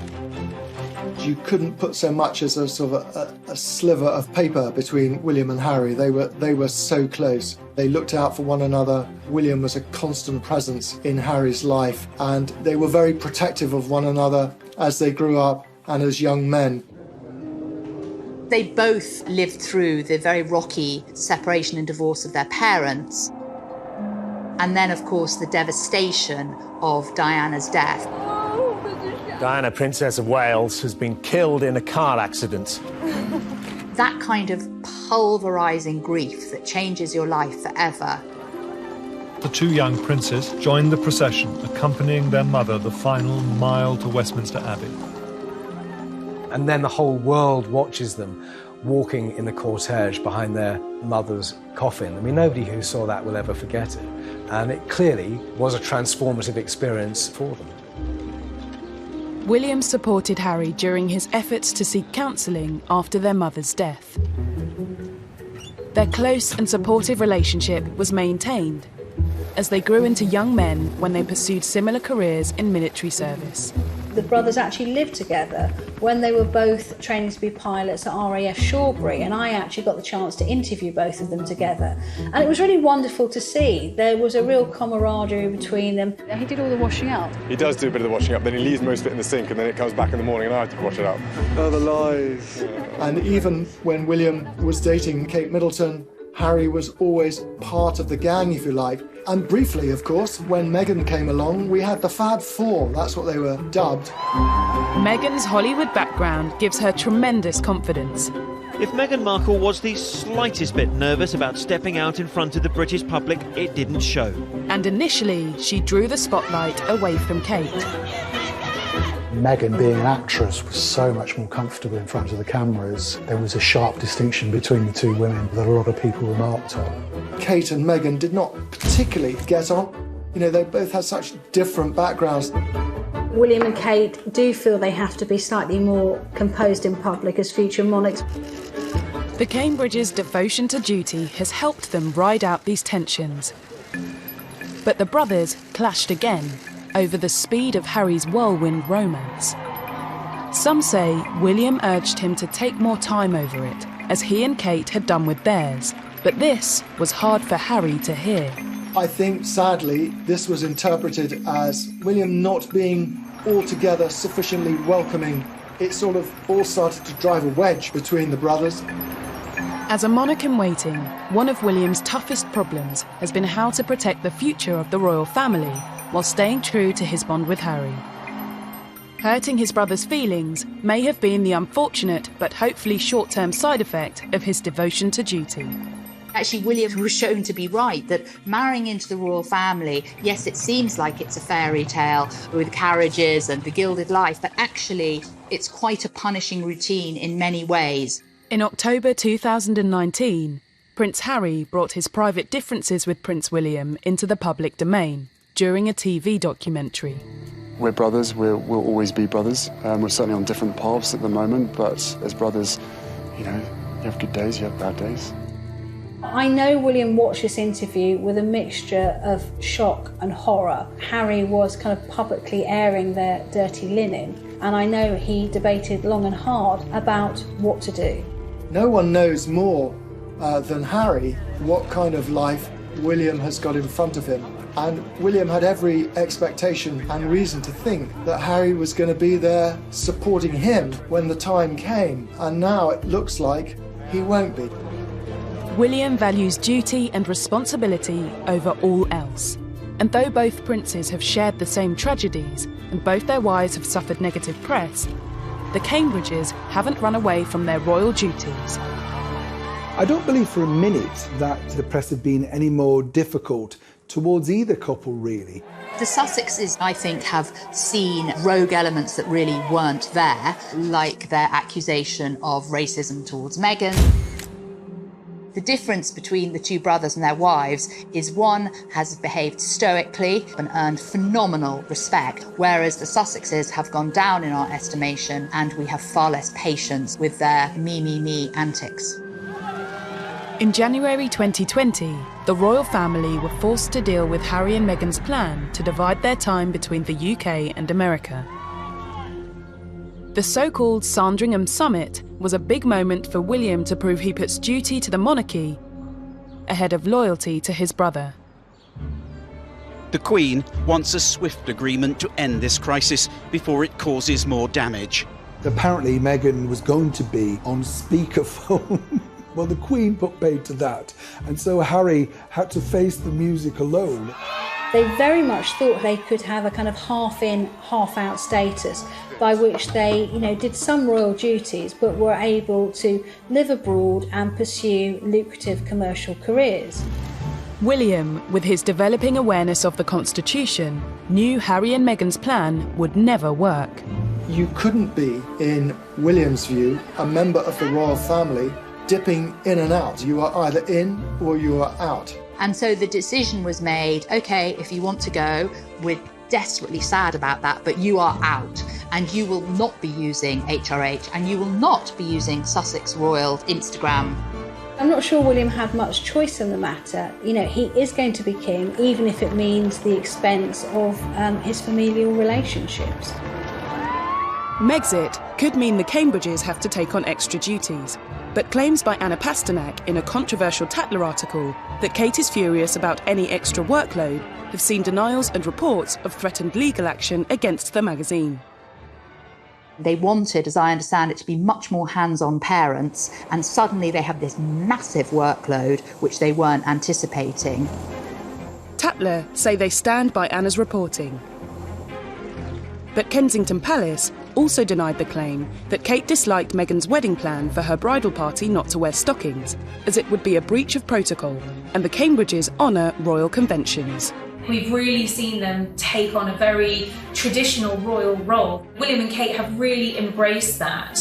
You couldn't put so much as a sort of a sliver of paper between William and Harry. They were so close. They looked out for one another. William was a constant presence in Harry's life, and they were very protective of one another as they grew up and as young men. They both lived through the very rocky separation and divorce of their parents. And then, of course, the devastation of Diana's death. Diana, Princess of Wales, has been killed in a car accident. That kind of pulverising grief that changes your life forever. The 2 young princes joined the procession, accompanying their mother the final mile to Westminster Abbey. And then the whole world watches them walking in the cortege behind their mother's coffin. I mean, nobody who saw that will ever forget it. And it clearly was a transformative experience for them. William supported Harry during his efforts to seek counselling after their mother's death. Their close and supportive relationship was maintained as they grew into young men when they pursued similar careers in military service. The brothers actually lived together when they were both training to be pilots at RAF Shawbury, and I actually got the chance to interview both of them together. And it was really wonderful to see. There was a real camaraderie between them. He did all the washing up. He does do a bit of the washing up, then he leaves most of it in the sink, and then it comes back in the morning and I have to wash it up. Oh, the lies. And even when William was dating Kate Middleton, Harry was always part of the gang, if you like. And briefly, of course, when Meghan came along, we had the Fab Four. That's what they were dubbed. Meghan's Hollywood background gives her tremendous confidence. If Meghan Markle was the slightest bit nervous about stepping out in front of the British public, it didn't show. And initially, she drew the spotlight away from Kate. Meghan, being an actress, was so much more comfortable in front of the cameras. There was a sharp distinction between the 2 women that a lot of people remarked on. Kate and Meghan did not particularly get on. You know, they both had such different backgrounds. William and Kate do feel they have to be slightly more composed in public as future monarchs. The Cambridges' devotion to duty has helped them ride out these tensions. But the brothers clashed again over the speed of Harry's whirlwind romance. Some say William urged him to take more time over it, as he and Kate had done with theirs, but this was hard for Harry to hear. I think, sadly, this was interpreted as William not being altogether sufficiently welcoming. It sort of all started to drive a wedge between the brothers. As a monarch in waiting, one of William's toughest problems has been how to protect the future of the royal family while staying true to his bond with Harry. Hurting his brother's feelings may have been the unfortunate but hopefully short-term side effect of his devotion to duty. Actually, William was shown to be right, that marrying into the royal family, yes, it seems like it's a fairy tale with carriages and the gilded life, but actually it's quite a punishing routine in many ways. In October 2019, Prince Harry brought his private differences with Prince William into the public domain during a TV documentary. We're brothers, we'll always be brothers. We're certainly on different paths at the moment, but as brothers, you know, you have good days, you have bad days. I know William watched this interview with a mixture of shock and horror. Harry was kind of publicly airing their dirty linen, and I know he debated long and hard about what to do. No one knows more than Harry what kind of life William has got in front of him. And William had every expectation and reason to think that Harry was going to be there supporting him when the time came. And now it looks like he won't be. William values duty and responsibility over all else. And though both princes have shared the same tragedies and both their wives have suffered negative press, the Cambridges haven't run away from their royal duties. I don't believe for a minute that the press have been any more difficult towards either couple, really. The Sussexes, I think, have seen rogue elements that really weren't there, like their accusation of racism towards Meghan. The difference between the two brothers and their wives is one has behaved stoically and earned phenomenal respect, whereas the Sussexes have gone down in our estimation and we have far less patience with their me antics. In January 2020, the royal family were forced to deal with Harry and Meghan's plan to divide their time between the UK and America. The so-called Sandringham Summit was a big moment for William to prove he puts duty to the monarchy ahead of loyalty to his brother. The Queen wants a swift agreement to end this crisis before it causes more damage. Apparently Meghan was going to be on speakerphone. Well, the Queen put paid to that, and so Harry had to face the music alone. They very much thought they could have a kind of half-in, half-out status by which they, did some royal duties but were able to live abroad and pursue lucrative commercial careers. William, with his developing awareness of the Constitution, knew Harry and Meghan's plan would never work. You couldn't be, in William's view, a member of the royal family dipping in and out. You are either in or you are out. And so the decision was made, OK, if you want to go, we're desperately sad about that, but you are out. And you will not be using HRH, and you will not be using Sussex Royal Instagram. I'm not sure William had much choice in the matter. He is going to be king, even if it means the expense of his familial relationships. Megxit could mean the Cambridges have to take on extra duties, but claims by Anna Pasternak in a controversial Tatler article that Kate is furious about any extra workload have seen denials and reports of threatened legal action against the magazine. They wanted, as I understand it, to be much more hands-on parents, and suddenly they have this massive workload which they weren't anticipating. Tatler say they stand by Anna's reporting. But Kensington Palace also denied the claim that Kate disliked Meghan's wedding plan for her bridal party not to wear stockings, as it would be a breach of protocol, and the Cambridges honour royal conventions. We've really seen them take on a very traditional royal role. William and Kate have really embraced that.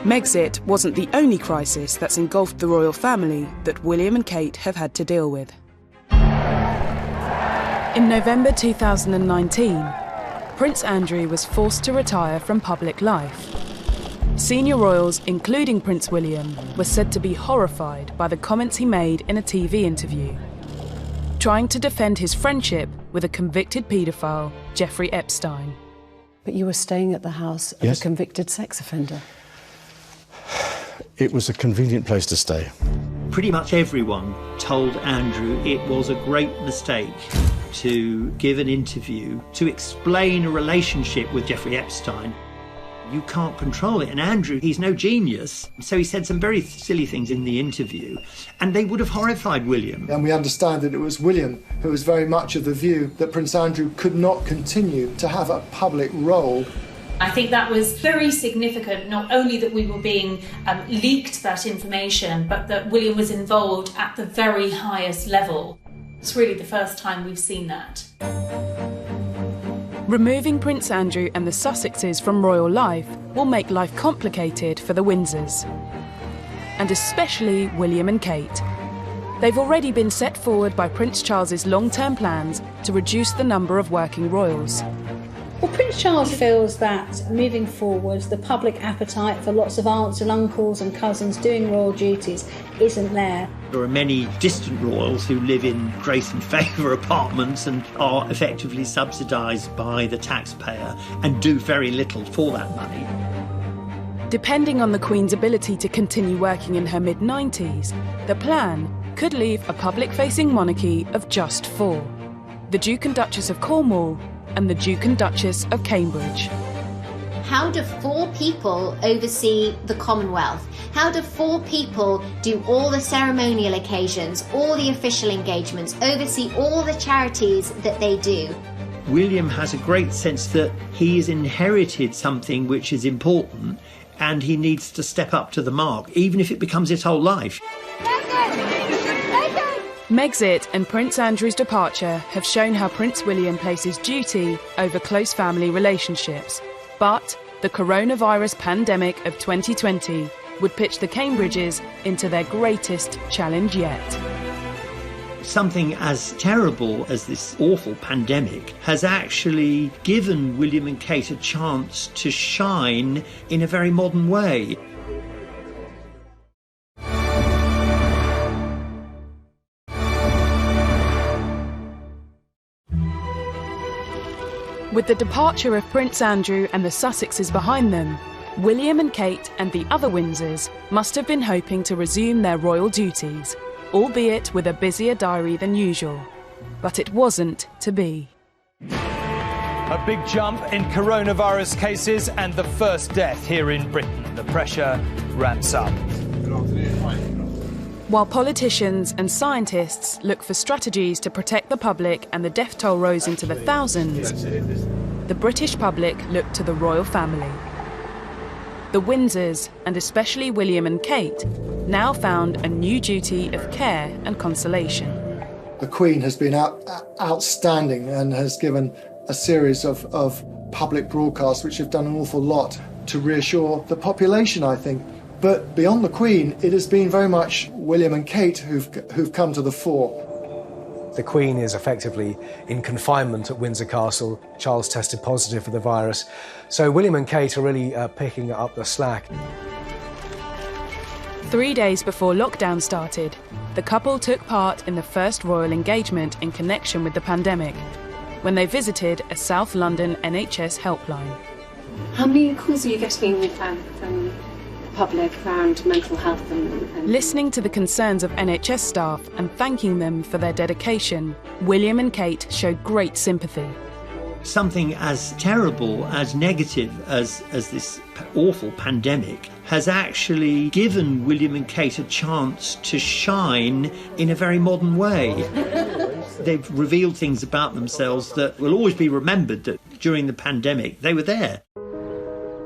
Megxit wasn't the only crisis that's engulfed the royal family that William and Kate have had to deal with. In November 2019, Prince Andrew was forced to retire from public life. Senior royals, including Prince William, were said to be horrified by the comments he made in a TV interview, trying to defend his friendship with a convicted paedophile, Jeffrey Epstein. But you were staying at the house of a convicted sex offender. It was a convenient place to stay. Pretty much everyone told Andrew it was a great mistake to give an interview to explain a relationship with Jeffrey Epstein. You can't control it. And Andrew, he's no genius. So he said some very silly things in the interview, and they would have horrified William. And we understand that it was William who was very much of the view that Prince Andrew could not continue to have a public role. I think that was very significant, not only that we were being leaked that information, but that William was involved at the very highest level. It's really the first time we've seen that. Removing Prince Andrew and the Sussexes from royal life will make life complicated for the Windsors, and especially William and Kate. They've already been set forward by Prince Charles's long-term plans to reduce the number of working royals. Well, Prince Charles feels that moving forwards, the public appetite for lots of aunts and uncles and cousins doing royal duties isn't there. There are many distant royals who live in grace and favour apartments and are effectively subsidised by the taxpayer and do very little for that money. Depending on the Queen's ability to continue working in her mid-90s, the plan could leave a public-facing monarchy of just 4: the Duke and Duchess of Cornwall and the Duke and Duchess of Cambridge. How do 4 people oversee the Commonwealth? How do 4 people do all the ceremonial occasions, all the official engagements, oversee all the charities that they do? William has a great sense that he has inherited something which is important and he needs to step up to the mark, even if it becomes his whole life. Megxit and Prince Andrew's departure have shown how Prince William places duty over close family relationships. But the coronavirus pandemic of 2020 would pitch the Cambridges into their greatest challenge yet. Something as terrible as this awful pandemic has actually given William and Kate a chance to shine in a very modern way. With the departure of Prince Andrew and the Sussexes behind them, William and Kate and the other Windsors must have been hoping to resume their royal duties, albeit with a busier diary than usual. But it wasn't to be. A big jump in coronavirus cases and the first death here in Britain. The pressure ramps up. While politicians and scientists look for strategies to protect the public and the death toll rose into the thousands, the British public looked to the royal family. The Windsors, and especially William and Kate, now found a new duty of care and consolation. The Queen has been outstanding and has given a series of public broadcasts which have done an awful lot to reassure the population, I think. But beyond the Queen, it has been very much William and Kate who've come to the fore. The Queen is effectively in confinement at Windsor Castle. Charles tested positive for the virus. So William and Kate are really picking up the slack. 3 days before lockdown started, the couple took part in the first royal engagement in connection with the pandemic, when they visited a South London NHS helpline. How many calls are you getting from the public around mental health and... Listening to the concerns of NHS staff and thanking them for their dedication, William and Kate showed great sympathy. Something as terrible, as negative as this awful pandemic has actually given William and Kate a chance to shine in a very modern way. They've revealed things about themselves that will always be remembered, that during the pandemic they were there.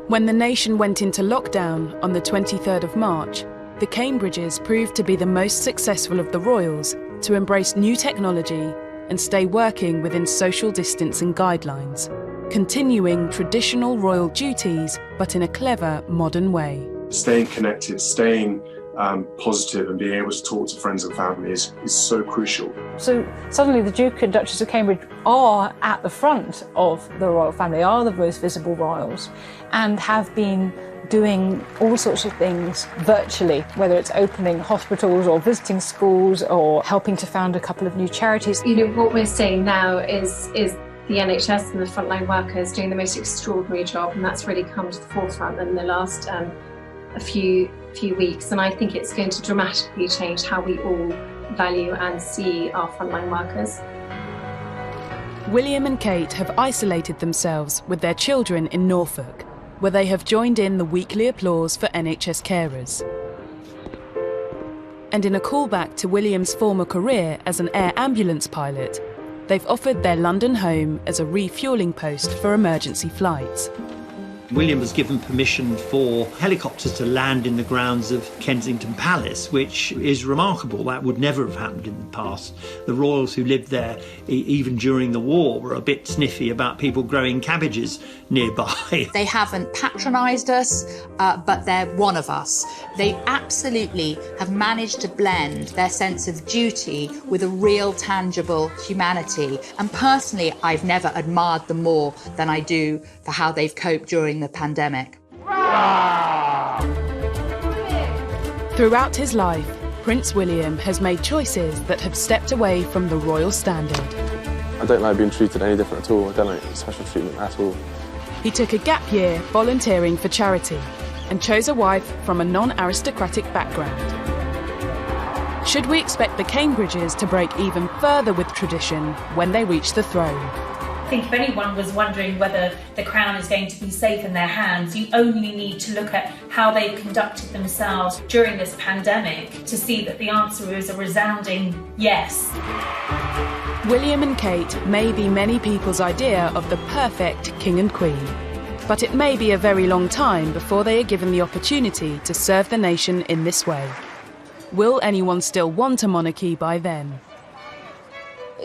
When the nation went into lockdown on the 23rd of March, the Cambridges proved to be the most successful of the royals to embrace new technology and stay working within social distancing guidelines, continuing traditional royal duties but in a clever, modern way. Staying connected, staying positive and being able to talk to friends and family is so crucial. So suddenly the Duke and Duchess of Cambridge are at the front of the royal family, are the most visible royals, and have been doing all sorts of things virtually, whether it's opening hospitals or visiting schools or helping to found a couple of new charities. You know, what we're seeing now is the NHS and the frontline workers doing the most extraordinary job, and that's really come to the forefront in the last a few weeks, and I think it's going to dramatically change how we all value and see our frontline workers. William and Kate have isolated themselves with their children in Norfolk, where they have joined in the weekly applause for NHS carers. And in a callback to William's former career as an air ambulance pilot, they've offered their London home as a refuelling post for emergency flights. William was given permission for helicopters to land in the grounds of Kensington Palace, which is remarkable. That would never have happened in the past. The royals who lived there, even during the war, were a bit sniffy about people growing cabbages nearby. They haven't patronised us, but they're one of us. They absolutely have managed to blend their sense of duty with a real, tangible humanity. And personally, I've never admired them more than I do for how they've coped during the pandemic. Throughout his life, Prince William has made choices that have stepped away from the royal standard. I don't like being treated any different at all. I don't like special treatment at all. He took a gap year volunteering for charity and chose a wife from a non-aristocratic background. Should we expect the Cambridges to break even further with tradition when they reach the throne? I think if anyone was wondering whether the crown is going to be safe in their hands, you only need to look at how they've conducted themselves during this pandemic to see that the answer is a resounding yes. William and Kate may be many people's idea of the perfect king and queen, but it may be a very long time before they are given the opportunity to serve the nation in this way. Will anyone still want a monarchy by then?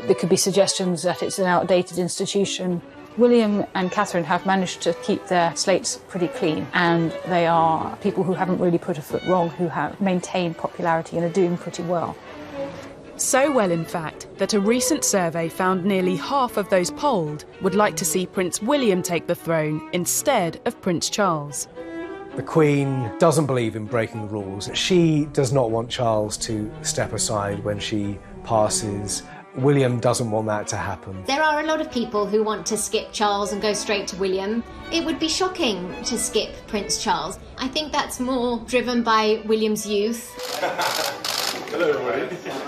There could be suggestions that it's an outdated institution. William and Catherine have managed to keep their slates pretty clean, and they are people who haven't really put a foot wrong, who have maintained popularity and are doing pretty well. So well, in fact, that a recent survey found nearly half of those polled would like to see Prince William take the throne instead of Prince Charles. The Queen doesn't believe in breaking the rules. She does not want Charles to step aside when she passes. William doesn't want that to happen. There are a lot of people who want to skip Charles and go straight to William. It would be shocking to skip Prince Charles. I think that's more driven by William's youth.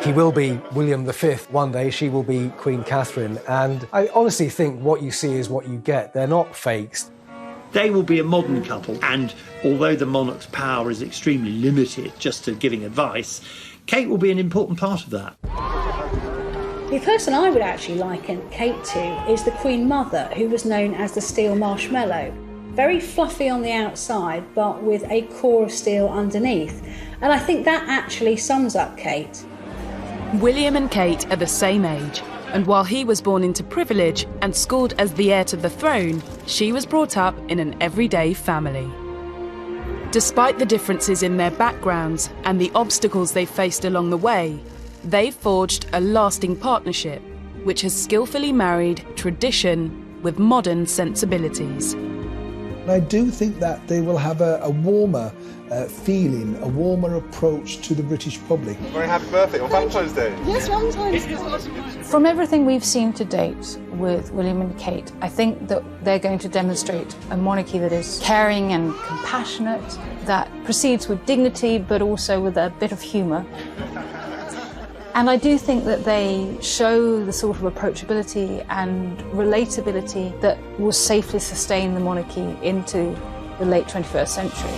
He will be William V one day, she will be Queen Catherine, and I honestly think what you see is what you get. They're not fakes. They will be a modern couple, and although the monarch's power is extremely limited just to giving advice, Kate will be an important part of that. The person I would actually liken Kate to is the Queen Mother, who was known as the steel marshmallow. Very fluffy on the outside, but with a core of steel underneath. And I think that actually sums up Kate. William and Kate are the same age, and while he was born into privilege and schooled as the heir to the throne, she was brought up in an everyday family. Despite the differences in their backgrounds and the obstacles they faced along the way, they've forged a lasting partnership, which has skillfully married tradition with modern sensibilities. I do think that they will have a warmer feeling, a warmer approach to the British public. Very happy birthday on Valentine's Day. Yes, Valentine's Day. From everything we've seen to date with William and Kate, I think that they're going to demonstrate a monarchy that is caring and compassionate, that proceeds with dignity but also with a bit of humour. And I do think that they show the sort of approachability and relatability that will safely sustain the monarchy into the late 21st century.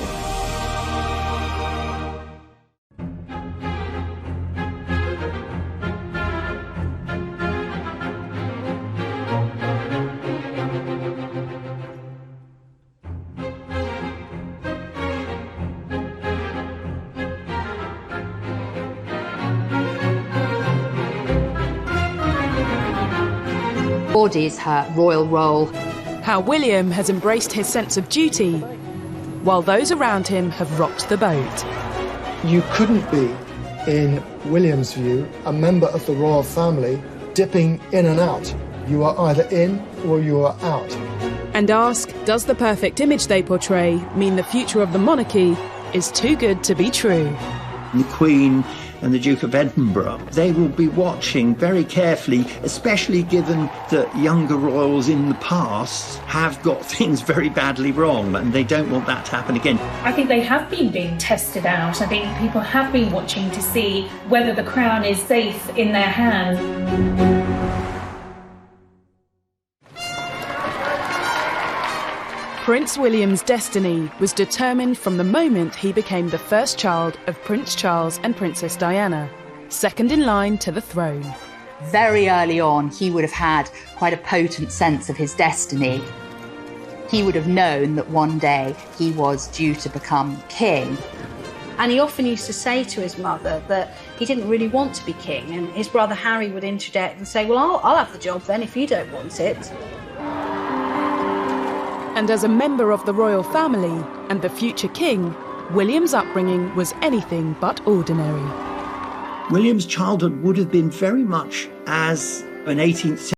Embodies her royal role. How William has embraced his sense of duty, while those around him have rocked the boat. You couldn't be, in William's view, a member of the royal family dipping in and out. You are either in or you are out. And ask, does the perfect image they portray mean the future of the monarchy is too good to be true? The Queen and the Duke of Edinburgh, they will be watching very carefully, especially given that younger royals in the past have got things very badly wrong, and they don't want that to happen again. I think they have been being tested out. I think people have been watching to see whether the crown is safe in their hands. Prince William's destiny was determined from the moment he became the first child of Prince Charles and Princess Diana, second in line to the throne. Very early on, he would have had quite a potent sense of his destiny. He would have known that one day he was due to become king. And he often used to say to his mother that he didn't really want to be king, and his brother Harry would interject and say, well, I'll have the job then if you don't want it. And as a member of the royal family and the future king, William's upbringing was anything but ordinary. William's childhood would have been very much as an 18th century